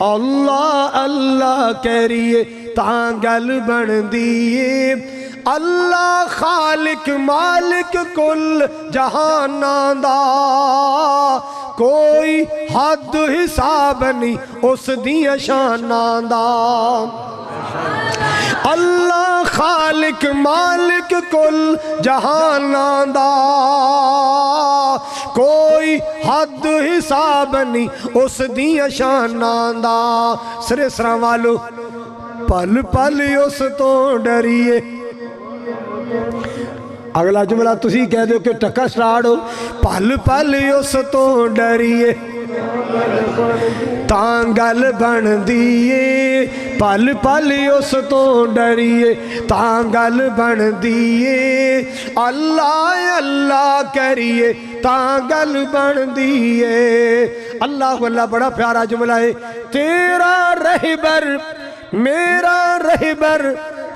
اللہ اللہ کہریے تاں گل بن دیئے۔ اللہ خالق مالک کل جہاناں دا، کوئی حد حساب نہیں اس دیاں شاناں دا۔ اللہ خالق مالک کل جہاناں دا، کوئی حد حساب نہیں اس دیاں شاناں دا۔ سرے سراں والو پل پل اس تو ڈریے، اگلا جملہ تسی کہہ دو کہ ٹکا سٹارٹ ہو، پل پل اس تو ڈریے تاں گل بن دیئے، پل پل اس تو ڈریے تاں گل بن دیئے، اللہ اللہ کریے تاں گل بن دیئے۔ اللہ اللہ بڑا پیارا جملہ ہے، تیرا رہبر میرا رہبر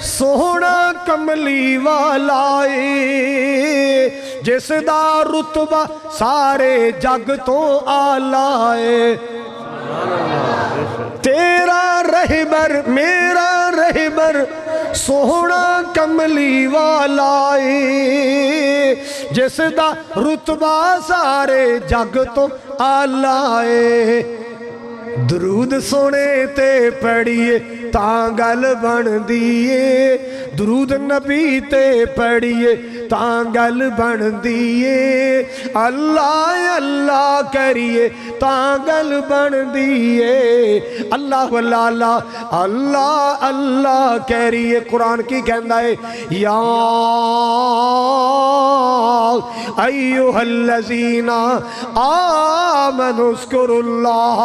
سونا کملی والا ہے، جس دا رتبہ سارے جگ تو آلہ ہے۔ تیرا رہبر میرا رہبر سونا کملی والا ہے، جس دا رتبہ سارے جگ تو آلہ ہے۔ درود سونے تے پڑھیے تاں گل بن دیئے، درود نبی تے پڑھیے تاں گل بن دیئے، اللہ اللہ کریے تاں گل بن دیئے۔ اللہ اللہ اللہ اللہ اللہ کریے، قرآن کی کہندہ ہے یا ایوہ الذین آمنوا اذکروا اللہ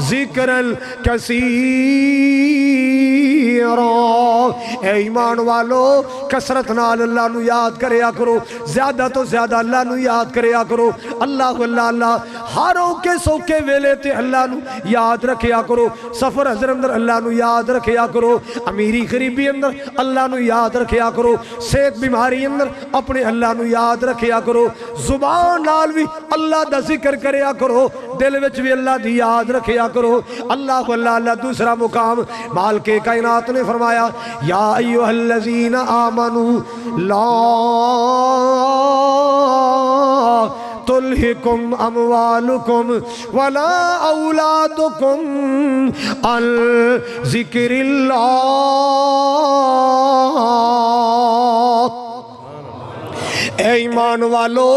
ذکرا کثیرا، اے ایمان والو کثرت نال اللہ نو یاد کریا کرو، زیادہ تو زیادہ اللہ نو یاد کریا کرو۔ اللہ اللہ اللہ ہر اوکے سوکے ویلے تے اللہ نو یاد رکھیا کرو، سفر حضر اندر اللہ نو یاد رکھیا کرو، امیری غریبی اندر اللہ نو یاد رکھیا کرو، صحت بیماری اندر اپنے اللہ نو یاد رکھیا کرو، زبان نال بھی اللہ دا ذکر کریا کرو، دل وچ بھی اللہ دی یاد رکھیا کرو۔ اللہ اللہ اللہ دوسرا مقام مالک کائنات نے فرمایا یا ایوہ الذین آمنوا لا تلہکم اموالکم ولا اولادکم عن ذکر اللہ۔ اے ایمان والو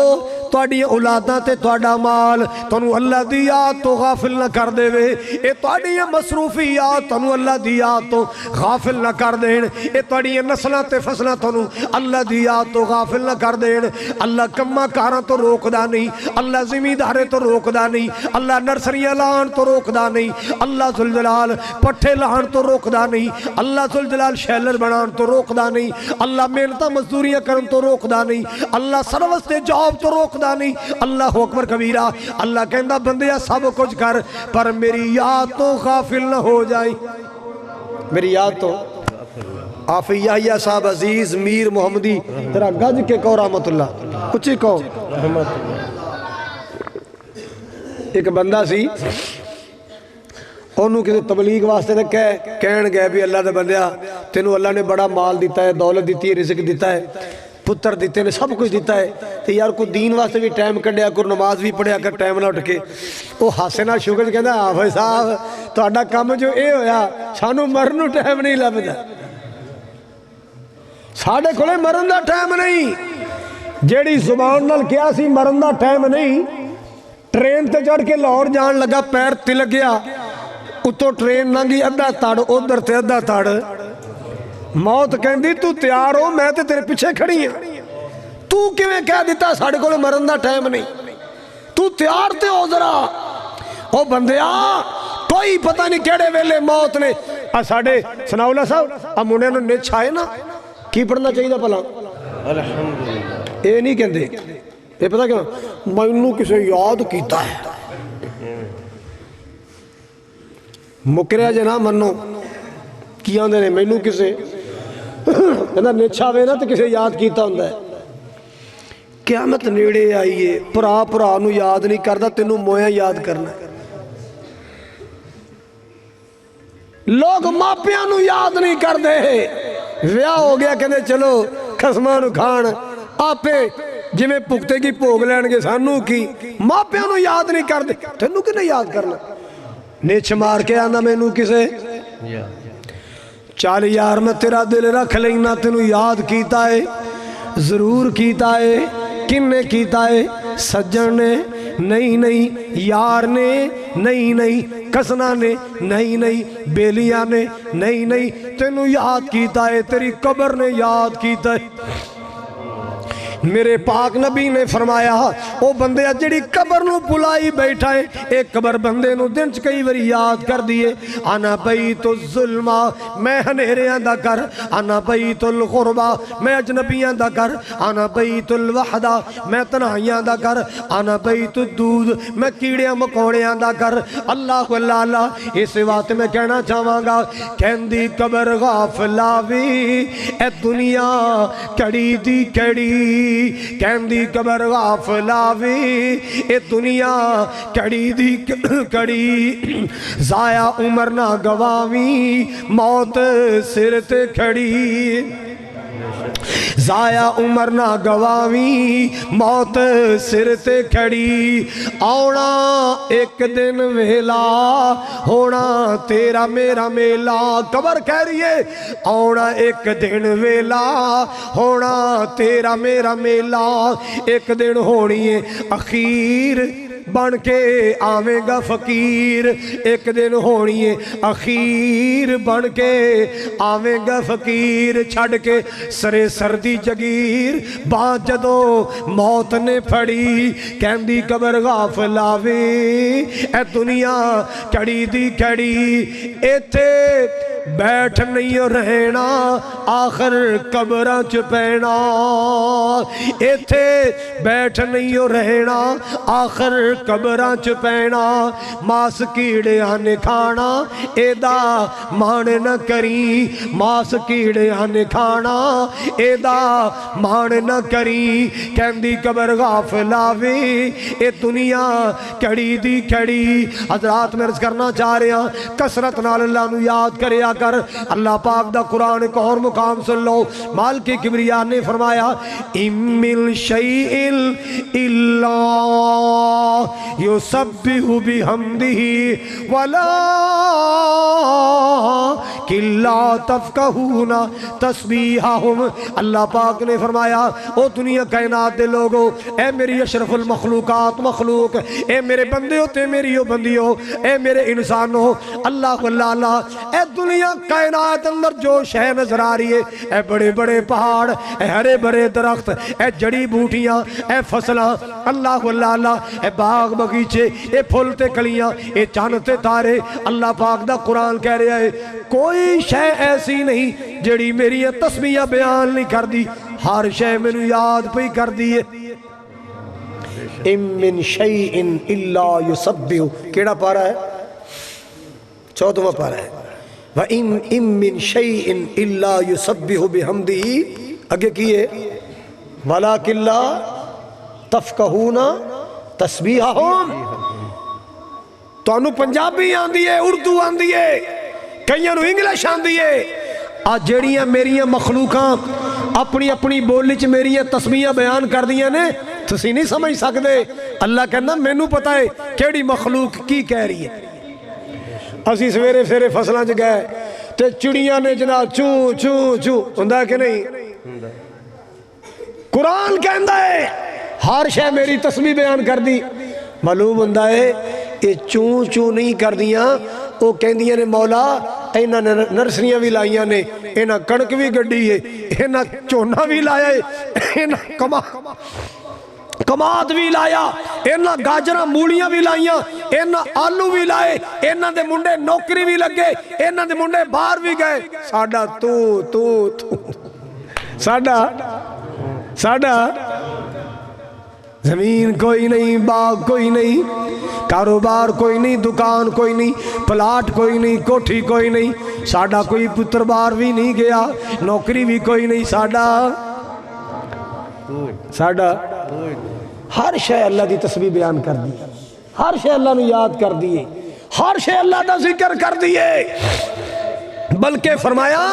تواڈی اولاداں تے تواڈا مال تانوں اللہ دی یاد تو غافل نہ کر دے وے، اے تواڈی مصروفیات تانوں اللہ دی یاد تو غافل نہ کر دین، اے تواڈی نسلاں تے فصلاں تانوں اللہ دی یاد تو غافل نہ کر دین۔ اللہ کماں کاراں تو روکدا نہیں، اللہ زمیندارے تو روکدا نہیں، اللہ نرسریاں لان تو روکدا نہیں، اللہ ذوالجلال پٹھے لان تو روکدا نہیں، اللہ ذوالجلال شیلر بنان تو روکدا نہیں، اللہ محنتاں مزدوریاں کرن تو روکدا نہیں، اللہ سروس تے جاب تو روکدا نہیں۔ اللہ اکبر کبیرہ، اللہ کہندا بندیا سب کچھ کر پر میری یاد تو غافل نہ ہو جائے، میری یاد تو۔ آفی یحییٰ صاحب عزیز میر محمدی تیرا گج کے کو رحمت اللہ کچھ کو ایک بندہ سی انہوں کسی تبلیغ واسطے نے کہن گئے بھی اللہ دے بندیا تینوں اللہ نے بڑا مال دیتا ہے، دولت دیتی ہے، رزق دیتا ہے، پتر دیتے نے، سب کچھ دیتا ہے، تو یار کوئی دین واسطے بھی ٹائم کڈیا کر، نماز بھی پڑھیا کر ٹائم نہ اٹھ کے۔ وہ ہاسے نال شکر کہندا حافظ صاحب تہاڈا کم جو اے ہویا سانوں مرن نوں ٹائم نہیں لبدا، ساڈے کولے مرن دا ٹائم نہیں، جیڑی زبان نال کیا سی مرن دا ٹائم نہیں۔ ٹرین تے چڑھ کے لاہور جان لگا، پیر تلک گیا، اتوں ٹرین لنگھی ادھا تڑ ادھر تے ادھا تڑ، موت کہندی تو تیار ہو میں تے تیرے پیچھے کھڑی ہیں، تو کیویں کہہ دیتا ساڈے کول مرن دا ٹائم نہیں، تو تیار تے ہو ذرا۔ او بندیا کوئی پتہ نہیں کیڑے ویلے موت نے ساڈے ثناءاللہ صاحب آ منڈے نوں نچ آئے نا کی پڑھنا چاہیے بھلا؟ الحمدللہ۔ اے نہیں کہندے اے پتہ کیوں مینوں کسے یاد کیتا ہے، مکریا جے نہ منو کی آندے نے مینوں کسے کہندا نچ آوے نا تے کسے یاد کیتا ہوندا ہے۔ قیامت نیڑے آئیے، پرا پرا نو یاد نہیں کردا، تینوں مویا یاد کرنا ہے۔ لوگ ماپیاں نو یاد نہیں کردے، ویاہ ہو گیا کہندے چلو خسماں نو کھان آپے جویں پکتے کی بھوگ لین گے سانوں کی، ماپیاں نو یاد نہیں کردے، تینوں کنے یاد کرنا؟ نیچ مار کے آنا مینوں کسے چال یار میں تیرا دل رکھ لینا، تینوں یاد کیتا ہے، ضرور کیتا ہے، کن نے کیتا ہے؟ سجن نے نہیں نہیں، یار نے نہیں نہیں، کسنا نے نہیں نہیں، بیلیاں نے نہیں نہیں، تینوں یاد کیتا ہے، تیری قبر نے یاد کیتا ہے۔ میرے پاک نبی نے فرمایا او بندے جڑی قبر نو بلائی بیٹھا ہے، ایک قبر بندے نو دن چ کئی واری یاد کر دیے، انا بیت الظلمہ میں ہنیریاں دا کر، انا بیت الغربہ میں اجنبیاں دا کر، انا بیت الوحدہ میں تنہائیاں دا کر، انا بیت الدود میں کیڑیاں مکوڑیاں دا کر۔ اللہ اللہ اللہ اس بات میں کہنا چاہواں گا، کہندی قبر غافلا وی اے دنیا کڑی دی کڑی، کہندی قبر غافلا وی اے دنیا کڑی دی کڑی، ضائع عمر نہ گواویں موت سر تے کھڑی، ضائع عمر نہ گواویں موت سر تے کھڑی، آونا ایک دن ویلا ہونا تیرا میرا میلا۔ قبر کہہ رہی ہے آونا ایک دن ویلا ہونا تیرا میرا میلا، ایک دن ہونی ہے اخیر بن کے آویں گا فقیر، ایک دن ہونی ہے اخیر بن کے آویں گا فقیر، چھڑ کے سرے سردی جگیر بات جدو موت نے پھڑی، کہندی قبر غافلا وی اے دنیا کڑی دی کڑی، ایتھے بیٹھ نہیں رہنا آخر قبراں چ پینا، ایتھے بیٹھ نہیں رہنا آخر قبراں چ پینا، ماس کیڑیاں نے کھانا ایدا مان نہ کری، ماس کیڑیاں نے کھانا ایدا مان نہ کری، کہندی قبر غافلا وی اے دنیا کڑی دی کڑی۔ حضرات میں عرض کرنا چاہ رہے ہیں کثرت نال اللہ نو یاد کریا کریا کر. اللہ پاک دا قرآن ایک اور مقام سن لو. مالک کبریا نے فرمایا اِن مِّن شَيْءٍ إِلَّا يُسَبِّحُ بِحَمْدِهِ وَلَٰكِن لَّا تَفْقَهُونَ تَسْبِيحَهُمْ. اللہ پاک نے فرمایا او دنیا کائنات دے لوگو، اے میری اشرف المخلوقات مخلوق، اے میرے بندیو تے میریو بندیو، اے میرے انسانو، اللہ اللہ اے دنیا کائنات اندر جو شے نظر آ رہی ہے، اے بڑے بڑے پہاڑ، اے ہرے بڑے درخت، اے جڑی بوٹیاں، اے فصلاں، اللہ اللہ اے باغ بغیچے، اے پھول تے کلیاں، اے چاند تے تارے، اللہ پاک دا قرآن کہہ رہا ہے کوئی شے ایسی نہیں جڑی میری تسبیح بیان نہیں کر دی، ہر شے مینوں یاد پئی کر دی ہے. اِن مِّن شَيْءٍ إِلَّا يُسَبِّحُ. کیڑا پارا ہے؟ 14واں پارا ہے. وَإِن مِّن شَيْءٍ إِلَّا يُسَبِّحُ بِحَمْدِهِ. اگے کیے وَلَٰكِن لَّا تَفْقَهُونَ تَسْبِيحَهُمْ. تانوں پنجابی آندی ہے، اردو آندی ہے، کئیاں نوں انگلش آندی ہے. آ جڑیاں میریاں مخلوقاں اپنی اپنی بولی چ میریاں تسبیحاں بیان کر دیاں نے، تسی نہیں سمجھ سکدے. اللہ کہنا مینوں پتہ ہے کیڑی مخلوق کی کہہ رہی ہے. اسی سویرے سویرے فصلاں چ گئے تے چڑیاں نے جناب چوں چوں چوں ہوندا کہ نہیں؟ قرآن کہندا ہے ہر شے میری تسبیح بیان کر دی. معلوم ہوندا ہے یہ چوں چوں نہیں کر دیاں، وہ کہندیاں نے مولا اینا نرسریاں بھی لائیاں نے، اینا کڑک بھی گڈی ہے، اینا چونا بھی لایا ہے، اینا کماد بھی لایا، اینا گاجراں مولیاں بھی لائیاں، اینا آلو بھی لائے، اینا دے منڈے نوکری بھی لگے، اینا دے منڈے باہر بھی گئے. ساڈا تو ساڈا زمین کوئی نہیں، باغ کوئی نہیں، کاروبار کوئی نہیں، دکان کوئی نہیں، پلاٹ کوئی نہیں، کوٹھی کوئی نہیں، ساڈا کوئی پتر بار بھی نہیں گیا، نوکری بھی کوئی نہیں. ساڈا ہر شے اللہ دی تسبیح بیان کر دی، ہر شے اللہ نے یاد کر دیے، ہر شے اللہ دا ذکر کر دیے. بلکہ فرمایا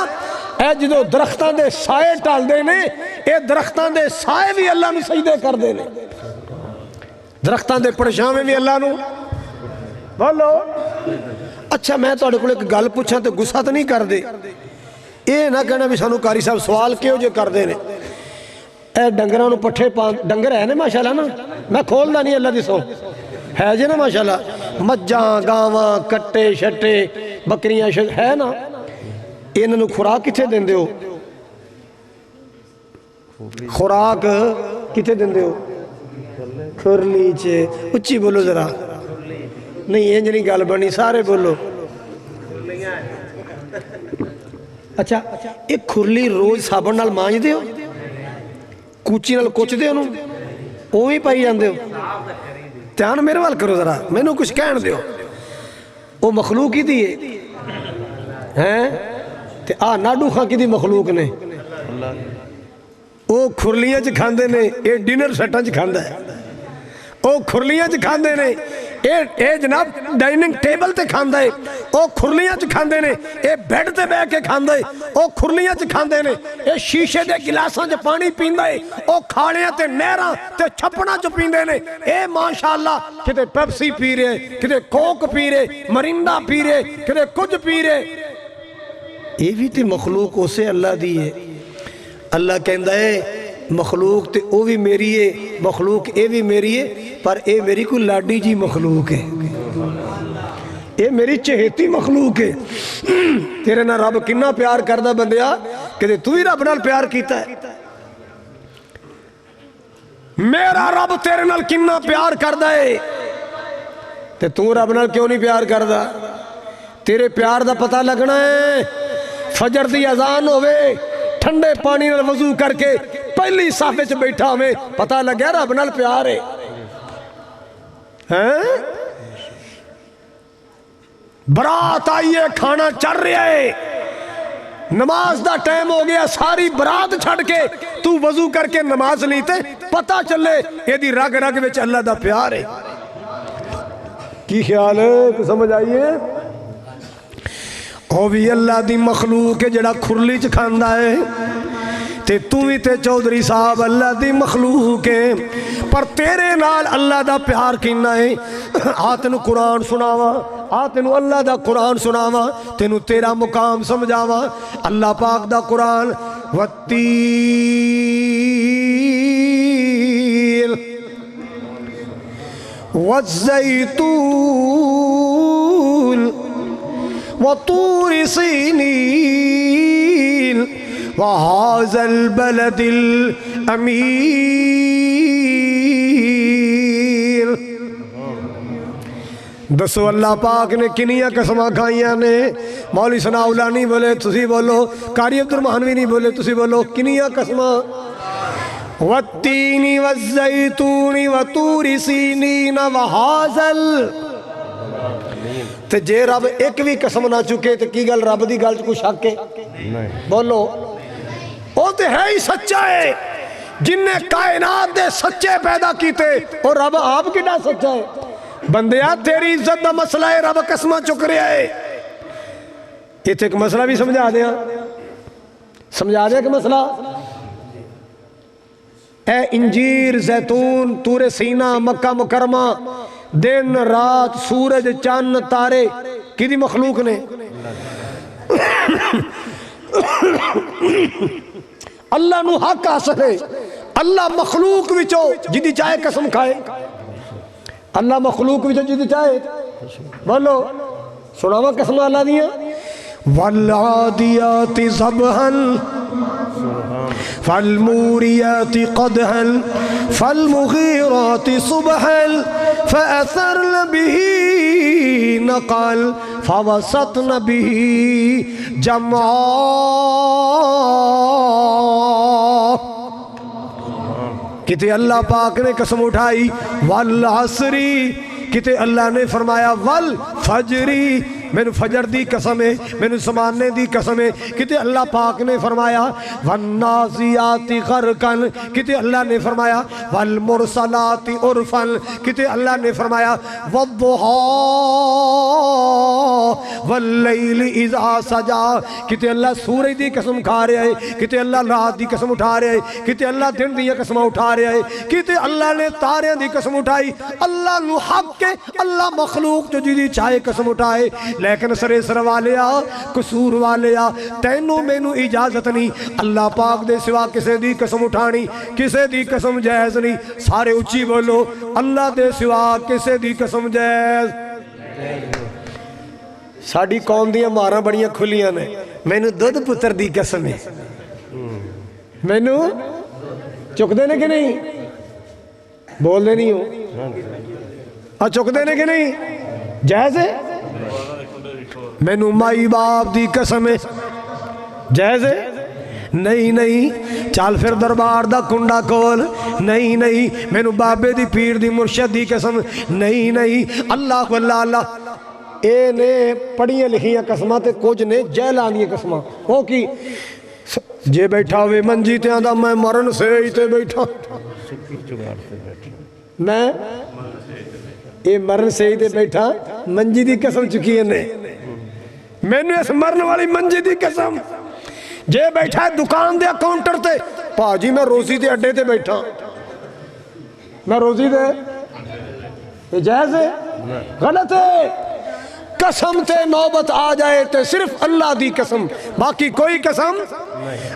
اے جدو درختاں دے سائے ٹال دے نے، اے درختاں دے سائے بھی اللہ نو سجدے کر دے نے، درختاں دے پرچھاویں بھی اللہ نو. بولو اچھا میں تہاڈے کول ایک گل پوچھاں تے غصہ تے نہیں کر دے، اے نہ کہنا بھی سانو قاری صاحب سوال کیوں جو کر دے نے. اے ڈنگراں نو پٹھے ڈنگر ہے نا ماشاءاللہ نا، میں کھولدا نہیں اللہ دی سو ہے جے نا ماشاءاللہ، مجھاں گاواں کٹے شٹے بکریاں ہے نا، انہاں نو خوراک کتھے دیندے ہو؟ خوراک کتھے دیندے ہو؟ کھرلی چ. اچھی بولو ذرا، نہیں انج نہیں گل بنی، سارے بولو. اچھا ایک کھرلی روز صابن نال مانج دے ہو؟ کوچی نال کچھ دے انہوں اوہی پائی جاندے ہو؟ دھیان میرے وال کرو ذرا، مینوں کچھ کہن دیو. وہ مخلوق ہی دی ہیں تے آ ناڈو خاں کی دی مخلوق نے، وہ کھرلیاں چ کھاندے نے، اے ڈنر سیٹاں چ کھاندا ہے. وہ کھرلیاں چ کھاندے نے، اے جناب ڈائننگ ٹیبل تے کھاندا ہے. وہ کھرلیاں چ کھاندے نے، اے بیڈ تے بیٹھ کے کھاندا ہے. وہ کھرلیاں چ کھاندے نے، اے شیشے دے گلاساں چ پانی پیندا ہے. وہ کھاڑیاں تے نہراں تے چھپڑاں چ پیندے نے. اے ماشاءاللہ کتے پیپسی پی رہے، کتے کوک پی رہے، مرنڈا پی رہے، کتے کچھ پی رہے. یہ بھی تے مخلوق اسے اللہ دی ہے. اللہ کہندا ہے مخلوق تے او بھی میری ہے، مخلوق اے بھی میری ہے، پر اے میری کوئی لاڈی جی مخلوق ہے، اے میری چہیتی مخلوق ہے. تیرے نہ رب کنا پیار کردہ بندیا کہ تو ہی رب نال پیار کیتا ہے. میرا رب تیرے نال کنا پیار کردہ ہے تے تو رب نال کیوں نہیں پیار کردہ؟ تیرے پیار دا پتہ لگنا ہے فجر دی اذان ہوئے، ٹھنڈے پانی نال وضو کر کے پہلی صافے چ بیٹھا ہمیں پتہ لگیا رب نال پیار ہے. برات آئیے، کھانا چڑھ رہا ہے، نماز دا ٹائم ہو گیا، ساری برات چھڑ کے تو وضو کر کے نماز لیتے، پتہ چلے یہ دی رگ رگ وچ اللہ دا پیار ہے. کی خیال ہے؟ سمجھ آئیے؟ وہ بھی اللہ دی مخلوق ہے جڑا کھرلی چ کھاندا ہے تے تو بھی تے چودھری صاحب اللہ دی مخلوق ہے پر تیرے نال اللہ دا پیار کینا ہے آ تینو قرآن سناواں آ تینو اللہ دا قرآن سناواں تینو تیرا مقام سمجھاواں اللہ پاک دا قرآن والتین والزیتون وطور سینین وهذا البلد الامین دسو اللہ پاک نے کنیاں قسماں کھائیاں نے مولوی ثناء اللہ نہیں بولے تسی بولو قاری عبد الرحمن نہیں بولے تسی بولو کنیاں قسماں والتین والزیتون وطور سینین وهذا تے جے رب ایک بھی قسم نہ چکے تے کی گل رب دی گل کو شک ہے بولو وہ تو ہے ہی سچا ہے جن نے کائنات دے سچے پیدا کیتے اور رب آپ کی ڈا سچا ہے بندیا تیری عزت دا مسئلہ ہے رب قسمہ چک رہا ہے یہ تو ایک مسئلہ بھی سمجھا دیا کہ مسئلہ اے انجیر زیتون تور سینہ مکہ مکرمہ دن رات سورج چاند تارے کی دی مخلوق نے اللہ نو حق حاصل ہے اللہ مخلوق وچو جدی چاہے قسم کھائے اللہ مخلوق وچو جدی چاہے بولو سناوا قسم اللہ دیا والعادیات ضبحا فالموریات قدحا فالمغیرات صبحا فأثرن به نقعا فوسطن به جمعا کتے اللہ پاک نے قسم اٹھائی والعصری کتے اللہ نے فرمایا والفجری میں نے فجر دی قسم ہے میں نے سمانے دی قسم ہے کتے اللہ پاک نے فرمایا والنازیات غرقا کتے اللہ نے فرمایا والمرسلات عرفا کتے اللہ نے فرمایا والضحا واللیل اذا سجا کتے اللہ سورج دی قسم کھا رہے ہیں کتے اللہ رات دی قسم اٹھا رہے ہیں کتے اللہ دن دی قسم اٹھا رہے ہیں کتے اللہ نے تاریاں دی قسم اٹھائی اللہ نو حق کے اللہ مخلوق جو جی چاہے قسم اٹھائے لیکن سرے سر والیا قصور والیا تینوں میں نو اجازت نہیں اللہ پاک دے سوا کسے دی قسم اٹھانی کسے دی قسم جائز نہیں سارے اچھی بولو اللہ دے سوا کسے دی قسم جائز ساڑی قوم دیاں ماراں بڑیاں کھلیاں نے میں نو دودھ پتر دی قسم ہے میں نو چک دینے کے نہیں بول دے نہیں ہو چک دینے کے نہیں جائز ہے میں نو مائی باپ دی قسم ہے جائز ہے نہیں چال پھر دربار دا کنڈا کول نہیں میں نو بابے دی پیر دی مرشد دی قسم نہیں اللہ واللہ اے نے پڑھیاں لکھیاں قسمہ تے کچھ نے جہلانی قسمہ وہ کی جے بیٹھا ہوئے منجی تے آدھا میں مرن سے ہی تے بیٹھا میں اے مرن سے ہی تے بیٹھا منجی دی قسم چکی ہے نے میں نے اس مرن والی منجی دی قسم جے بیٹھا ہے دکان دے کاؤنٹر تے پاجی میں روزی دے اڈے تے بیٹھا میں روزی دے یہ جائز ہے غلط ہے قسم تے نوبت آ جائے تے صرف اللہ دی قسم باقی کوئی قسم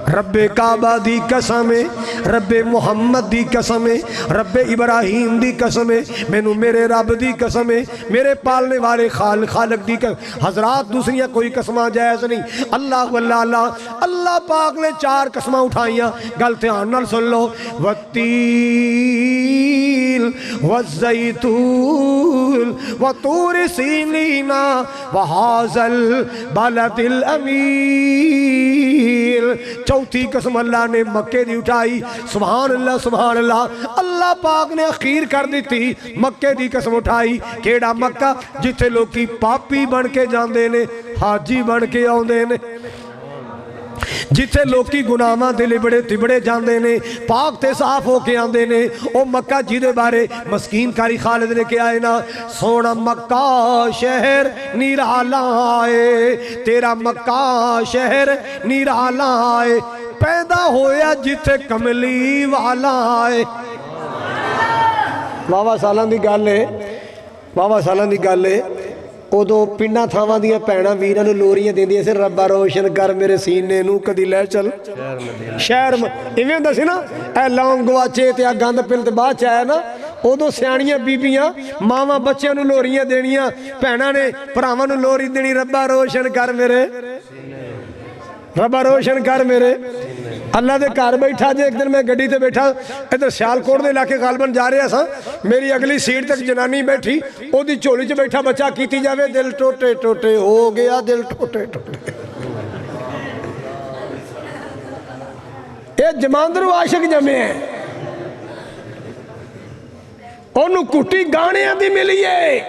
رب کعبہ دی قسم ہے رب محمد دی قسم ہے رب ابراہیم دی قسم ہے میں نو میرے رب دی قسم ہے میرے پالنے والے خالق دی قسم حضرات دوسریاں کوئی قسمہ جائز نہیں اللہ واللہ اللہ پاک نے 4 قسمہ اٹھائیاں گل دھیان نال سن لو والتین والزیتون وطور سینین وہذا البلد الامین چوتھی قسم اللہ نے مکے دی اٹھائی سبحان اللہ اللہ پاک نے اخیر کر دیتی مکے دی قسم اٹھائی کیڑا مکہ جتھے لوکی پاپی بن کے جاندے نے حاجی بن کے آندے نے ਜਿੱਥੇ ਲੋਕੀ ਗੁਨਾਹਾਂ ਦੇ ਲਿਬੜੇ ਤਿਬੜੇ ਜਾਂਦੇ ਨੇ, ਪਾਕ ਤੇ ਸਾਫ਼ ਹੋ ਕੇ ਆਉਂਦੇ ਨੇ। ਉਹ ਮੱਕਾ ਜਿਹਦੇ ਬਾਰੇ ਮਸਕੀਨ ਕਾਰੀ ਖਾਲਿਦ ਨੇ ਕਿਹਾ ਹੈ ਨਾ, ਸੋਹਣਾ ਮੱਕਾ ਸ਼ਹਿਰ ਨਿਰਾਲਾ ਏ, ਤੇਰਾ ਮੱਕਾ ਸ਼ਹਿਰ ਨਿਰਾਲਾ ਏ, ਪੈਦਾ ਹੋਇਆ ਜਿੱਥੇ ਕਮਲੀ ਵਾਲਾ ਏ। ਵਾਵਾ ਸਾਲਾਂ ਦੀ ਗੱਲ ਏ, ਵਾਵਾ ਸਾਲਾਂ ਦੀ ਗੱਲ ਏ। ਉਦੋਂ ਪਿੰਡਾਂ ਥਾਵਾਂ ਦੀਆਂ ਭੈਣਾਂ ਵੀਰਾਂ ਨੂੰ ਲੋਰੀਆਂ ਦਿੰਦੀਆਂ ਸੀ, ਰੱਬਾ ਰੋਸ਼ਨ ਕਰ ਮੇਰੇ ਸੀਨੇ ਨੂੰ, ਕਦੀ ਲੈ ਚੱਲ ਸ਼ਹਿਰ ਇਵੇਂ ਹੁੰਦਾ ਸੀ ਨਾ। ਇਹ ਲੌਂਗ ਗਵਾਚੇ ਤੇ ਆ ਗੰਦ ਪਿਲ ਤੇ ਬਾਅਦ ਚ ਆਇਆ ਨਾ, ਉਦੋਂ ਸਿਆਣੀਆਂ ਬੀਬੀਆਂ ਮਾਵਾਂ ਬੱਚਿਆਂ ਨੂੰ ਲੋਰੀਆਂ ਦੇਣੀਆਂ, ਭੈਣਾਂ ਨੇ ਭਰਾਵਾਂ ਨੂੰ ਲੋਰੀ ਦੇਣੀ, ਰੱਬਾ ਰੋਸ਼ਨ ਕਰ ਮੇਰੇ, ਰੱਬਾ ਰੋਸ਼ਨ ਕਰ ਮੇਰੇ। ਅੱਲਾ ਦੇ ਘਰ ਬੈਠਾ ਜੇ ਇੱਕ ਦਿਨ ਮੈਂ ਗੱਡੀ ਤੇ ਬੈਠਾ, ਇੱਧਰ ਸਿਆਲਕੋਟ ਦੇ ਇਲਾਕੇ ਗਾਲਬਨ ਜਾ ਰਿਹਾ ਸਾਂ, ਮੇਰੀ ਅਗਲੀ ਸੀਟ ਤੱਕ ਜਨਾਨੀ ਬੈਠੀ, ਉਹਦੀ ਝੋਲੀ 'ਚ ਬੈਠਾ ਬੱਚਾ ਕੀਤੀ ਜਾਵੇ, ਦਿਲ ਟੋਟੇ ਟੋਟੇ ਹੋ ਗਿਆ, ਦਿਲ ਟੋਟੇ ਟੋਟੇ। ਇਹ ਜਮਾਂਦਰੂ ਆਸ਼ਿਕ ਜੰਮਿਆ, ਉਹਨੂੰ ਕੁੱਟੀ ਗਾਣਿਆਂ ਦੀ ਮਿਲੀ ਏ,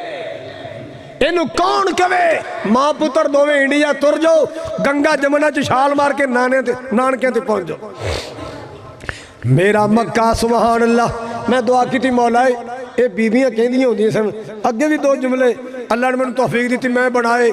ਇਹਨੂੰ ਕੌਣ ਕਵੇ। ਮਾਂ ਪੁੱਤਰ ਦੋਵੇਂ ਇੰਡੀਆ ਤੁਰ ਜਾਓ, ਗੰਗਾ ਜਮਨਾ ਚ ਛਾਲ ਮਾਰ ਕੇ ਨਾਨਕਿਆਂ ਤੇ ਪਹੁੰਚ ਜਾਓ। ਮੇਰਾ ਮੱਕਾ ਸੁਭਾਨ ਅੱਲਾ। ਮੈਂ ਦੁਆ ਕੀਤੀ ਮੌਲਾ, ਇਹ ਬੀਬੀਆਂ ਕਹਿੰਦੀਆਂ ਹੁੰਦੀਆਂ ਸਨ, ਅੱਗੇ ਵੀ ਦੋ ਜੁਮਲੇ ਅੱਲਾ ਨੇ ਮੈਨੂੰ ਤੌਫੀਕ ਦਿੱਤੀ ਮੈਂ ਬਣਾਏ,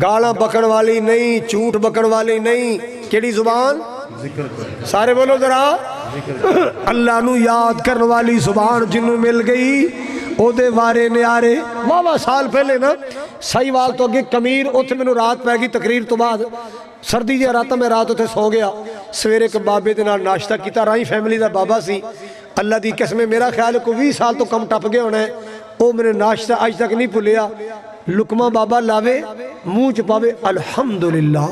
گالاں بکن والی نہیں، جھوٹ بکن والی نہیں، کیڑی زبان؟ سارے بولو ذرا، اللہ نو یاد کرنے والی زبان جنوں مل گئی او دے وارے نیارے۔ واہ سال پہلے نا سائیوال تو اگے کمیر، اتھے میں رات پہ گئی تقریر تو بعد سردی دیا راتاں میں رات اتھے سو گیا، سویرے کے بابے دے نال ناشتہ کیتا، رائی فیملی دا بابا سی، اللہ دی قسمیں میرا خیال ہے کو 20 سال تو کم ٹپ گئے ہونا ہے، او میرے ناشتہ آج تک نہیں بھولیا، لکمہ بابا لاوے منہ چپاوے الحمدللہ،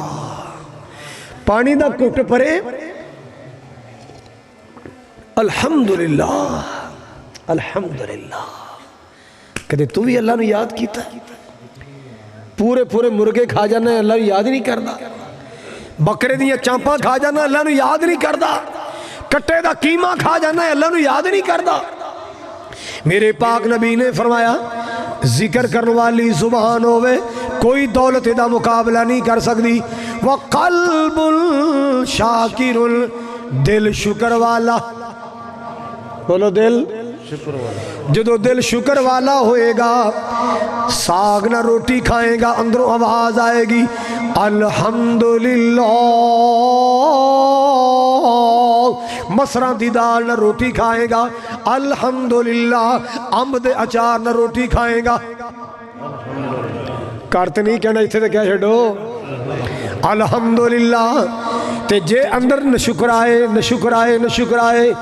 پانی دا کٹ پرے الحمدللہ الحمدللہ، کہتے تو بھی اللہ نے یاد کیتا ہے، پورے پورے مرغے کھا جانا ہے اللہ نے یاد نہیں کردا، بکرے دیاں چامپاں کھا جانا ہے اللہ نے یاد نہیں کردا، کٹے دا قیمہ کھا جانا ہے اللہ نے یاد نہیں کردا۔ میرے پاک نبی نے فرمایا ذکر کرنے والی زبان ہوئے کوئی دولت دا مقابلہ نہیں کر سکتی، وَقَلْبٌ شَاكِرٌ، دل شکر والا، بولو دل جدو دل شکر والا ہوئے گا، ساگ نہ روٹی کھائیں گا اندروں آواز آئے گی الحمدللہ، مسرہ دی دال نہ روٹی کھائیں گا الحمدللہ، امب دے اچار نہ روٹی کھائیں گا، کرتے نہیں کہنا اتھے تے کیا چھڑو الحمدللہ، تے جے اندر نہ شکر آئے نہ شکر آئے نہ شکر آئے،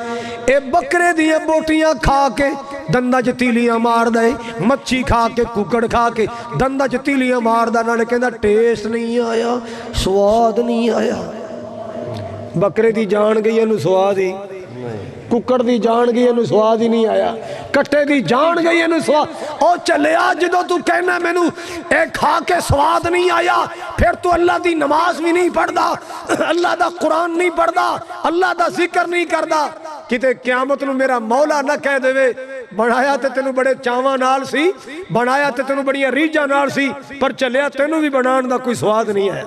اے بکرے دیاں بوٹیاں کھا کے دندہ چ تیلیاں مار دے، مچھی کھا کے ککڑ کھا کے دندہ چ تیلیاں مار دے، نالے کہندا ٹیسٹ نہیں آیا، سواد نہیں آیا، بکرے دی جان گئی انہوں سواد ہی، ککڑ دی جان گئی انہوں سواد ہی نہیں آیا، کٹے دی جان گئی انہوں سواد، او چلے آج جدو تو کہنا میں نو اے کھا کے سواد نہیں آیا، پھر تو اللہ دی نماز بھی نہیں پڑھ دا، اللہ دا قرآن نہیں پڑھ دا، اللہ دا ذکر نہیں کر دا، کتے قیامت نو میرا مولا نہ کہہ دے وے بنایا تے تینو بڑے چاواں نال سی، بنایا تے تینو بڑی ریجاں نال سی، پر چلیا تینو بھی بنان دا کوئی سواد نہیں ہے،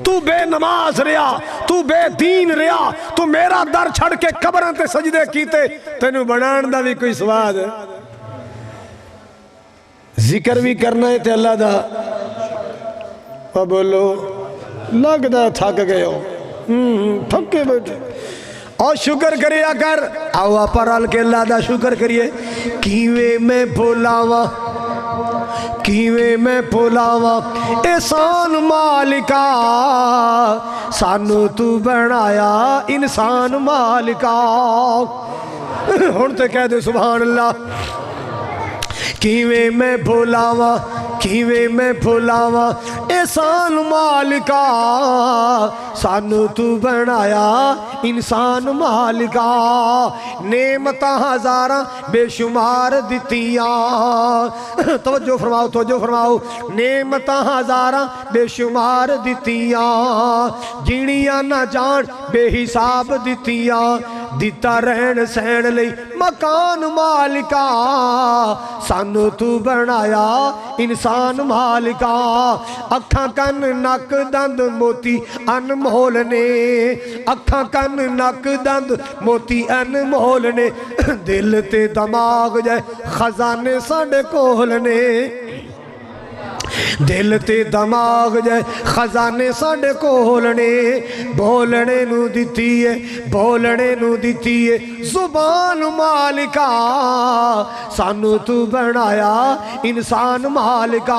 تو بے نماز ریا، تو بے دین ریا، تو میرا در چھڑ کے قبروں تے سجدے کیتے، تینو بنان دا بھی کوئی سواد ہے، ذکر بھی کرنا ہے تے اللہ دا، اور بولو لگ دا تھک گئے ہو، تھکے بیٹھے، اور شکر کریا کر، آوا پر آل کے اللہ دا شکر کریے، کیوے میں بھولاواں، کیوے میں بھولاواں احسان مالکا، سانو تو بنایا انسان مالکا، ہونتے کہہ دے سبحان اللہ، کیوے میں بھولاواں، کیوے میں بھولاواں احسان مالکا، سانو تو بنایا انسان مالکا، نعمتاں ہزاراں بے شمار دتیاں، توجہ فرماؤ توجہ فرماؤ، نعمتاں ہزاراں بے شمار دتیاں، گنیاں نہ جان بے حساب دتیاں، دیتا رہن سہن لئی مکان مالکا، سانو تو بنایا انسان مالکا، اکھاں کن نک دند موتی انمول نے، اکھاں کن نک دند موتی انمول نے، دل تے دماغ جائے خزانے ساڑے کول نے، دل تے دماغ جائے خزانے ساڑے کول نے، بولنے نو دیتی ہے بولنے نو دیتی ہے زبان مالکا، سانو تو بنایا انسان مالکا،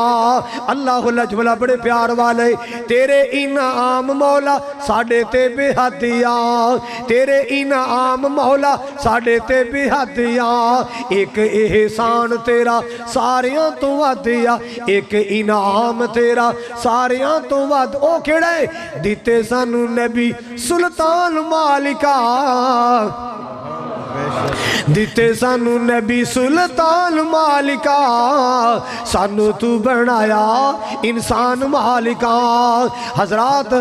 اللہ لجملہ بڑے پیار والے، تیرے انعام مولا ساڑے تے بے حدیاں، تیرے انعام مولا ساڑے تے بے حدیاں، ایک احسان تیرا ساریاں تو ودیا، ایک انعام تیرا ساریاں تو ود، او کھڑے دیتے سانو نبی سلطان مالکا، دیتے سانو نبی سلطان مالکا، سانو تو بنایا انسان مالکا، حضرات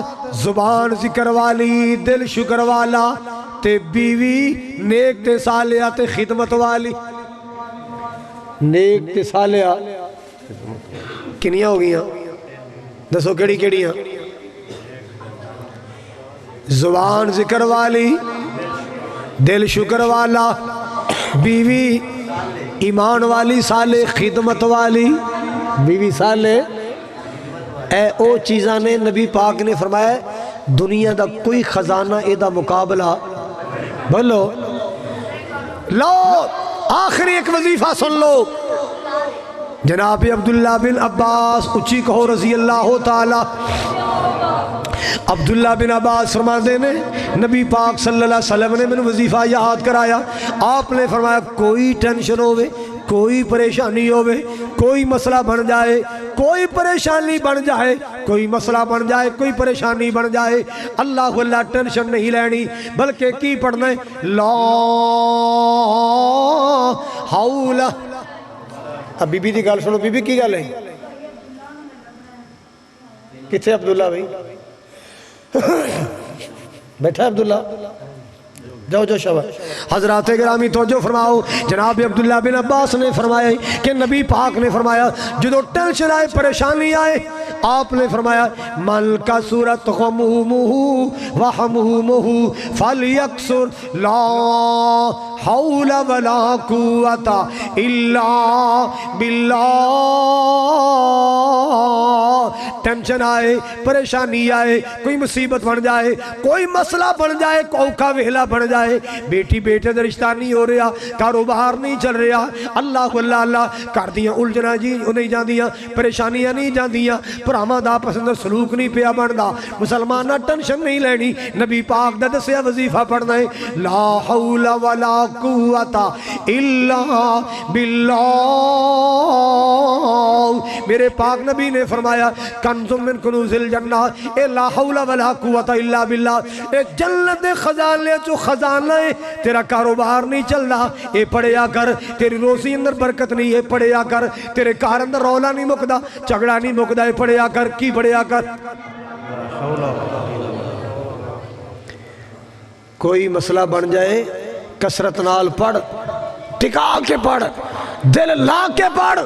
زبان ذکر والی، دل شکر والا، تے بیوی نیک تے صالحہ تے خدمت والی، نیک تے صالحہ کنیاں ہو گئیاں دسو کیڑی کیڑیاں، زبان ذکر والی، دل شکر والا، بیوی ایمان والی، صالح خدمت والی، بیوی صالح اے او چیزاں نے نبی پاک نے فرمایا دنیا دا کوئی خزانہ اے دا مقابلہ بولو لو آخری ایک وظیفہ سن لو جناب عبداللہ بن عباس اچھی کہو رضی اللہ تعالی عبداللہ بن عباس فرماتے نے نبی پاک صلی اللہ علیہ وسلم نے میں وظیفہ یاد کرایا آپ نے فرمایا کوئی ٹینشن ہوئے کوئی پریشانی ہوئے کوئی مسئلہ بن جائے کوئی پریشانی بن جائے کوئی مسئلہ بن جائے کوئی پریشانی بن جائے اللہ ٹینشن نہیں لینی بلکہ کی پڑھنا ہے لا حول اب بی بی دی گل سنو بی بی کی گل ہے کتھے عبداللہ بھائی بیٹھا عبداللہ جاؤ جو شبہ حضرات گرامی توجہ فرماؤ جناب عبداللہ بن عباس نے فرمایا کہ نبی پاک نے فرمایا جدو ٹینشن آئے پریشانی آئے آپ نے فرمایا من کا صورت غمومہ وحمومہ فلیکسر لا حول ولا قوت الا باللہ ٹینشن آئے پریشانی آئے کوئی مصیبت بن جائے کوئی مسئلہ بن جائے کوکا وہلا بن جائے بیٹی بیٹے دا رشتہ نہیں ہو رہا کاروبار نہیں چل رہا اللہ کر دیاں الجھنا جی نہیں جان دیاں پریشانیاں نہیں جان دیاں پراما دا پسندر سلوک نہیں پیا بندا مسلمانہ ٹینشن نہیں لینی نبی پاک دا دسیا وظیفہ پڑھنا ہے لا حول ولا قوت الا باللہ میرے پاک نبی نے فرمایا کنز من کنوز الجنہ اے لا حول ولا قوت الا باللہ اے جنت خزانے جو خزانہ ہے تیرا کاروبار نہیں چل رہا اے پڑھیا کر تیری روزی اندر برکت نہیں ہے پڑھیا کر تیرے کار اندر رولا نہیں مکدا جھگڑا نہیں مکدا اے پڑھیا کر کی پڑھیا کر کوئی مسئلہ بن جائے کثرت نال پڑھ ٹکا کے پڑھ دل لا کے پڑھ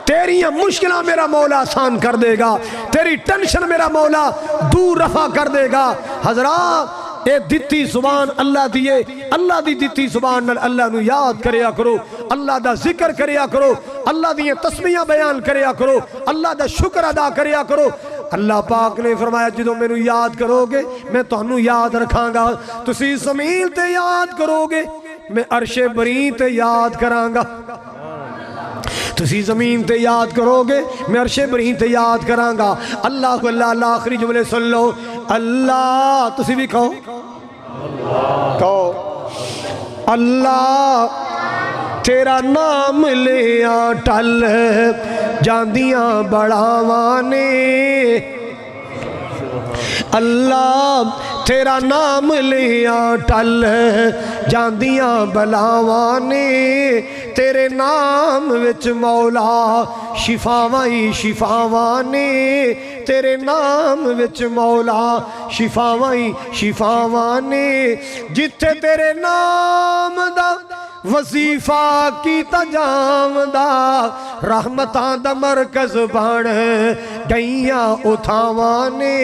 تیری مشکلہ میرا مولا آسان کر دے گا تیری ٹینشن میرا مولا دور رفع کر دے گا حضرات اے دتی زبان اللہ دیئے اللہ دی دتی زبان اللہ نو یاد کریا کرو اللہ دا ذکر کریا کرو اللہ دی تسمیہ بیان کریا کرو اللہ دا شکر ادا کریا کرو اللہ پاک نے فرمایا جدو میں نو یاد کرو گے میں تو انو یاد رکھاں گا تسی زمین تے یاد کرو گے میں عرش بری تے یاد کراں گا تسی زمین تے یاد کرو گے میں عرش بری تے یاد کراں گا اللہ آخری جملے سن لو اللہ تسی بھی کہو اللہ تیرا نام لیا ٹل جاندیاں بڑھاوانے اللہ تیرا نام لیا ٹل جاندیاں بلاوانے تیرے نام وچ مولا شفاوائی شفاوانے تیرے نام وچ مولا شفاوائی شفاوانے جتھے تیرے نام دا وظیفہ کی تجام دا رحمتاں دا مرکز بن گئیاں اتھاوانے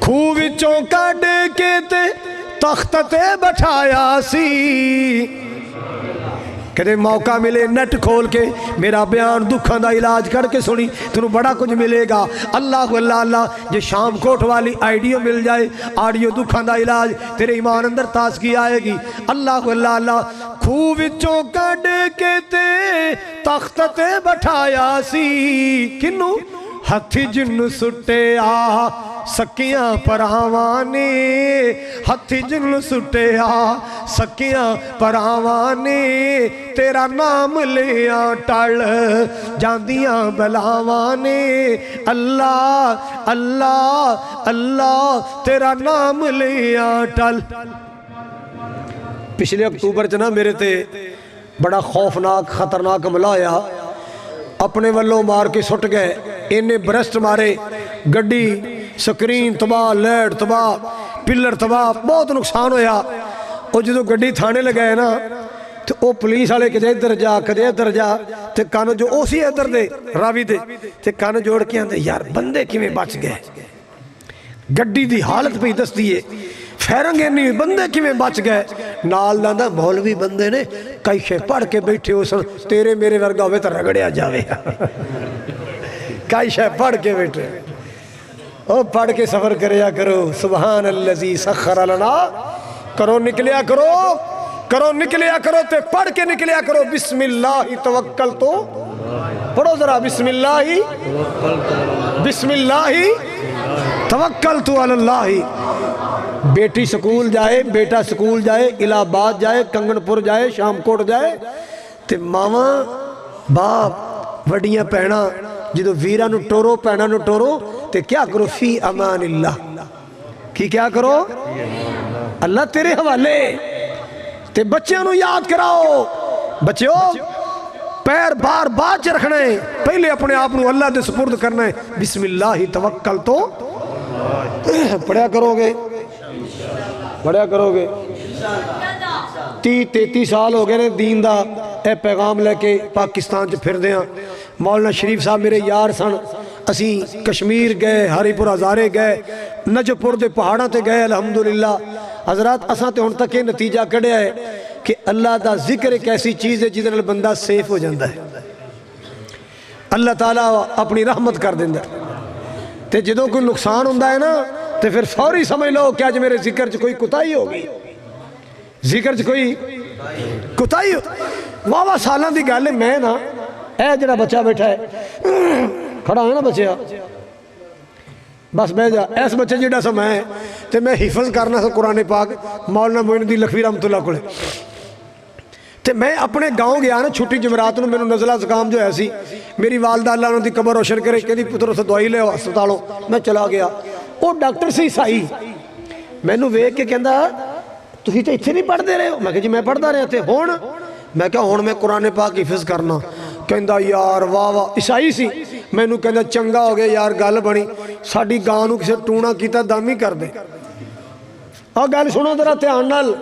کھو وچوں کڈ کے تے تخت تے بٹھایا سی کدے موقع ملے نیٹ کھول کے میرا بیان دکھاں دا علاج کر کے سنی تنہوں بڑا کچھ ملے گا اللہ یہ شام کوٹ والی آئیڈیو مل جائے آڈیو دکھاں دا علاج تیرے ایمان اندر تازگی آئے گی اللہ کھو وچوں کڈ کے تے تخت تے بٹھایا سی کنوں ہتھی جن سٹے آ سکیاں پراوانے ہتھی جن سٹے آ سکیاں پراوانے تیرا نام لیا ٹل جاندیاں بلاوانے اللہ تیرا نام لیا ٹل پچھلے اکتوبر چنا میرے تے بڑا خوفناک خطرناک حملہ آیا اپنے والوں مار کے سٹ گئے انہیں برسٹ مارے گڈی سکرین تباہ لیٹ تباہ پلر تباہ بہت نقصان ہویا اور جدو گڈی تھانے لگائے نا تو او پولیس والے کدے ادھر جا کدے ادھر جا تے کانو جو اسی ادھر دے راوی دے تے کانو جوڑ کے آندے یار بندے کیویں بچ گئے گڈی دی حالت پہ دس دیئے فیرنگے نہیں بندے کیویں بچ گئے نال داندہ مولوی بندے نے کئی شے پڑھ کے بیٹھے ہو سن تیرے میرے ورگا ہوئے تو رگڑیا جاوے کئی شے پڑھ کے بیٹھے او پڑھ کے سفر کریا کرو سبحان الذی سخر لنا کرو نکلیا کرو تے پڑھ کے نکلیا کرو بسم اللہ توکلت پڑھو ذرا بسم اللہ توکلت علی اللہ بیٹی سکول جائے بیٹا سکول جائے الہ آباد جائے کنگن پور جائے شام کوٹ جائے تے ماواں باپ وڈیاں پہنا جدو ویرہ نو ٹورو پہنا نو ٹورو تے کیا کرو فی امان اللہ کی کیا کرو اللہ تیرے حوالے تے بچیاں نو یاد کراؤ بچیو پیر بار بار چ رکھنا ہے پہلے اپنے آپ نو اللہ دے سپرد کرنا ہے بسم اللہ توکل تو پڑھیا کرو گے 30-33 سال ہو گئے نے دین دا اے پیغام لے کے پاکستان چ پھر دیاں مولانا شریف صاحب میرے یار سن اسی کشمیر گئے ہری پور ہزارے گئے نجف پور دے پہاڑاں تے گئے الحمدللہ حضرات اساں تے ہن تک یہ نتیجہ کڑیا ہے کہ اللہ دا ذکر ایک ایسی چیز ہے جدے نال بندہ سیف ہو جاندہ ہے اللہ تعالیٰ اپنی رحمت کر دیندا تے جدوں کوئی نقصان ہوندا ہے نا تے پھر فوری سمجھ لو کہ اج میرے ذکر چ کوئی کوتاہی ہوگی ذکر چ کوئی کوتاہی واہ سالاں دی گل ہے میں نا اے جڑا بچہ بیٹھا ہے کھڑا ہے نا بچہ بس بہ جا ایس بچے جڑا سا میں تے میں حفظ کرنا سا قرآن پاک مولانا معین الدین لکھوی رحمت اللہ کو تے میں اپنے گاؤں گیا نا چھٹی جمعرات نو مینوں نزلہ زکام جو ہے سی میری والدہ اللہ انہوں دی قبر روشن کرے کہ پتر اسے دوائی لے ہسپتالوں میں چلا گیا وہ ڈاکٹر سی عیسائی مینوں ویکھ کے کہندا تسی تے ایتھے نہیں پڑھدے رہے ہو میں کہ جی میں پڑھدا رہا تے ہن میں کہا ہن میں قرآن پاک حفظ کرنا کہندا یار واہ واہ عیسائی سی مینوں کہندا چنگا ہو گیا یار گل بنی ساڈی گاں نو کسے ٹونا کیتا دم ہی کر دے آ گل سنو ذرا دھیان نال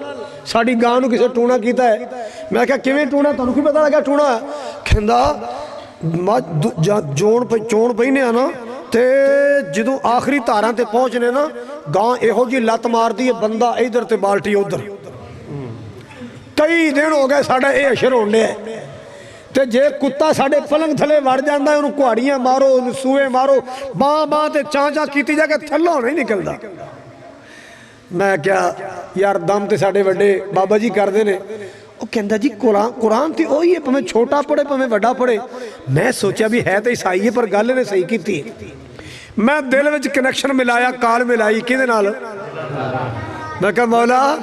ساڈی گاں نو کسے ٹونا کیتا ہے میں کہا کیویں ٹونا تانوں کی پتہ لگا ٹونا کہندا چون پئی نے نا تے جدوں آخری تاراں تے پہنچنے نا گاں ایہو جی لت مار دی بندہ ادھر تے بالٹی ادھر کئی دن ہو گئے ساڈا اے اشر ہون ڈیا ہے تے جے کتا ساڑے پلنگ تھلے وڑ جاندہ ہے انہوں کوہڑیاں مارو انہوں سوئے مارو باں تے چاں کیتی جا کے تھلوں نہیں نکلدا میں کیا یار دم تے ساڑے وڈے بابا جی کر دینے وہ کہندہ جی قرآن تے اوہی ہے پہمیں چھوٹا پڑھے پہمیں وڈا پڑھے میں سوچا بھی ہے تے عیسائی ہے پر گل نے صحیح کی تھی میں دل وچ کنیکشن ملایا کال ملائی کدے نال میں کہا مولا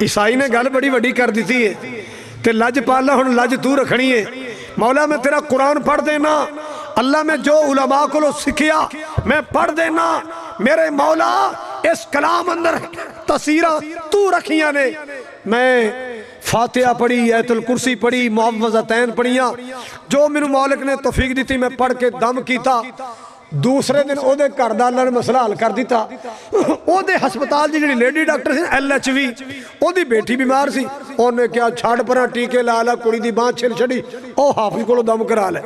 عیسائی نے گل بڑی وڈی کر دیتی ہے تے لج پالا ہن لج تو رکھنی ہے مولا میں تیرا قرآن پڑھ دینا اللہ میں جو علماء کو سکھیا میں پڑھ دینا میرے مولا اس کلام اندر تصیرہ تو رکھیاں نے میں فاتحہ پڑھی آیت الکرسی پڑھی معوذتین پڑھیاں جو میرے مالک نے توفیق دیتی میں پڑھ کے دم کیتا دوسرے دن او دے کردہ اللہ نے مسئلہ حل کر دیتا او دے ہسپتال جی لیڈی ڈاکٹر سی LHV او دی بیٹی بیمار سی انہیں کیا چھاڑ پرا ٹیکے لالا کڑی دی بان چھل چھڑی او حافظ کو دم کرا لے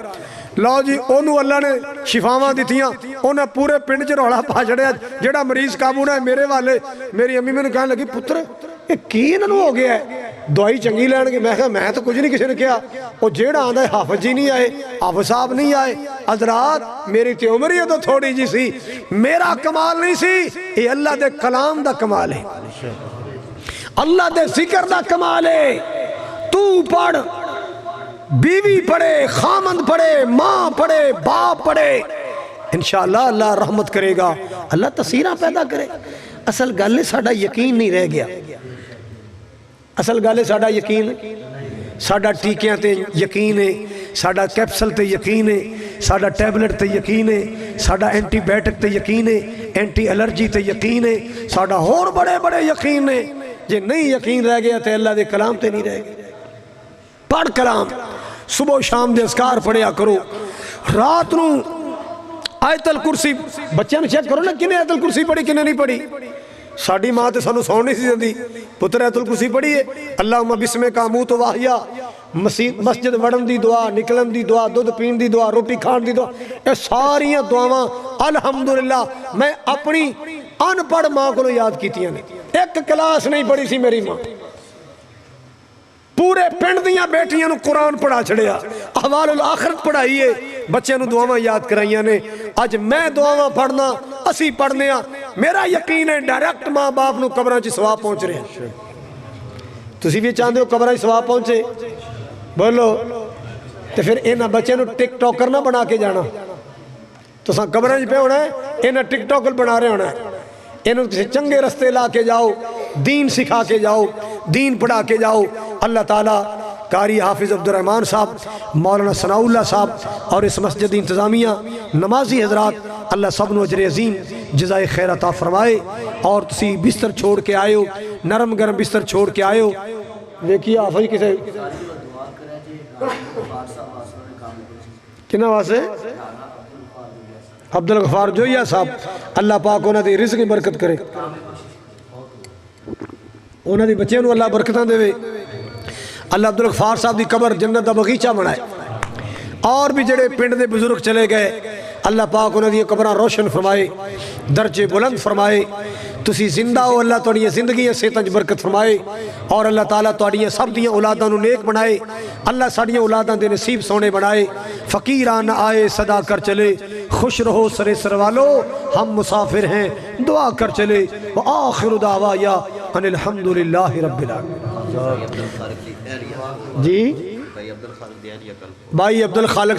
لو جی انہوں اللہ نے شفاواں دیتیاں انہیں پورے پنڈ چ روڑا پا چھڑیا جڑا مریض قابو نہ ہے میرے والے میری امی میں نے کہنے لگی پتر یہ کی انہوں ہو گیا ہے دوائی چنگی لین گے میں کہا میں تو کچھ نہیں کسی نے کیا وہ جیڑا آندہ ہے حافظ جی نہیں آئے حافظ صاحب نہیں آئے حضرات میری تی عمری ہے تو تھوڑی جی سی میرا کمال نہیں سی یہ اللہ دے کلام دا کمال ہے اللہ دے ذکر دا کمال ہے تو پڑھ بیوی پڑھے خامند پڑھے ماں پڑھے باپ پڑھے انشاءاللہ اللہ رحمت کرے گا اللہ تصیرہ پیدا کرے اصل گالے ساڑھا یقین نہیں رہ گیا اصل گالے ساڑھا یقین ساڑھا ٹیکیاں تے یقین ہے ساڑھا کیپسل تے یقین ہے ساڑھا ٹیبلٹ تے یقین ہے ساڑھا اینٹی بیٹک تے یقین ہے اینٹی الرجی تے یقین ہے ساڑھا اور بڑے بڑے یقین ہے جے نہیں یقین رہ گیا تے اللہ دے کلام تے نہیں رہ گیا پڑھ کلام صبح و شام دے اذکار پڑھیا کرو رات نو آیت الکرسی بچے نے چیک کرو نا کنے آیت الکرسی پڑھی کنے نہیں پڑھی ساڑھی ماں تے سانو سون نہیں سی دی پتر آیت الکرسی پڑھی ہے اللہم بسم کا موت و واحیا مسجد وڑن دی دعا نکلن دی دعا دودھ پین دی دعا روٹی کھان دی دعا یہ ساریاں دعاواں الحمدللہ میں اپنی ان پڑھ ماں کو یاد کیتیاں نے ایک کلاس نہیں پڑھی سی میری ماں پورے پنڈ دیاں بیٹیاں نو قرآن پڑھا چھڑیا احوال الآخرت پڑھائیے بچے نو دعاواں یاد کرائیاں نے اج میں دعاواں پڑھنا اسی پڑھنے ہاں میرا یقین ہے ڈائریکٹ ماں باپ نو قبراں چ ثواب پہنچ رہے ہیں تسی بھی چاہتے ہو قبراں چ ثواب پہنچے بولو تے پھر انہاں بچے نو ٹک ٹاکر نہ بنا کے جانا تو ساں قبراں چ پہ ہونا ہے انہاں ٹک ٹاکر بنا رہے ہونا ہے انہوں کسی چنگے رستے لا کے جاؤ دین سکھا کے جاؤ دین پڑھا کے جاؤ اللہ تعالیٰ قاری حافظ عبد الرحمن صاحب مولانا ثناء اللہ صاحب اور اس مسجد انتظامیہ نمازی حضرات اللہ سب نو اجر عظیم جزائے خیر عطا فرمائے اور تسی بستر چھوڑ کے آئے ہو نرم گرم بستر چھوڑ کے آئے ہو دیکھیے حافظ کسے کنا واسے عبدالغفار جویا صاحب اللہ پاک انہاں دی رزق برکت کرے انہاں دی بچے نو اللہ برکتاں دے اللہ عبدالغفار صاحب دی قبر جنت دا بغیچہ بنائے اور بھی جڑے پنڈ دے بزرگ چلے گئے اللہ پاک انہاں دی قبراں روشن فرمائے درجے بلند فرمائے تسی زندہ ہو اللہ تواڈیاں زندگیاں صحتاں وچ برکت فرمائے اور اللہ تعالیٰ تواڈیاں سب دیاں اولاداں نو نیک بنائے اللہ ساڈیاں اولاداں دے نصیب سونے بنائے فقیران آئے صدا کر چلے خوش رہو سرے سروالو ہم مسافر ہیں دعا کر چلے وآخر دعوایا ان الحمدللہ رب العالمین جی بھائی عبدالخالق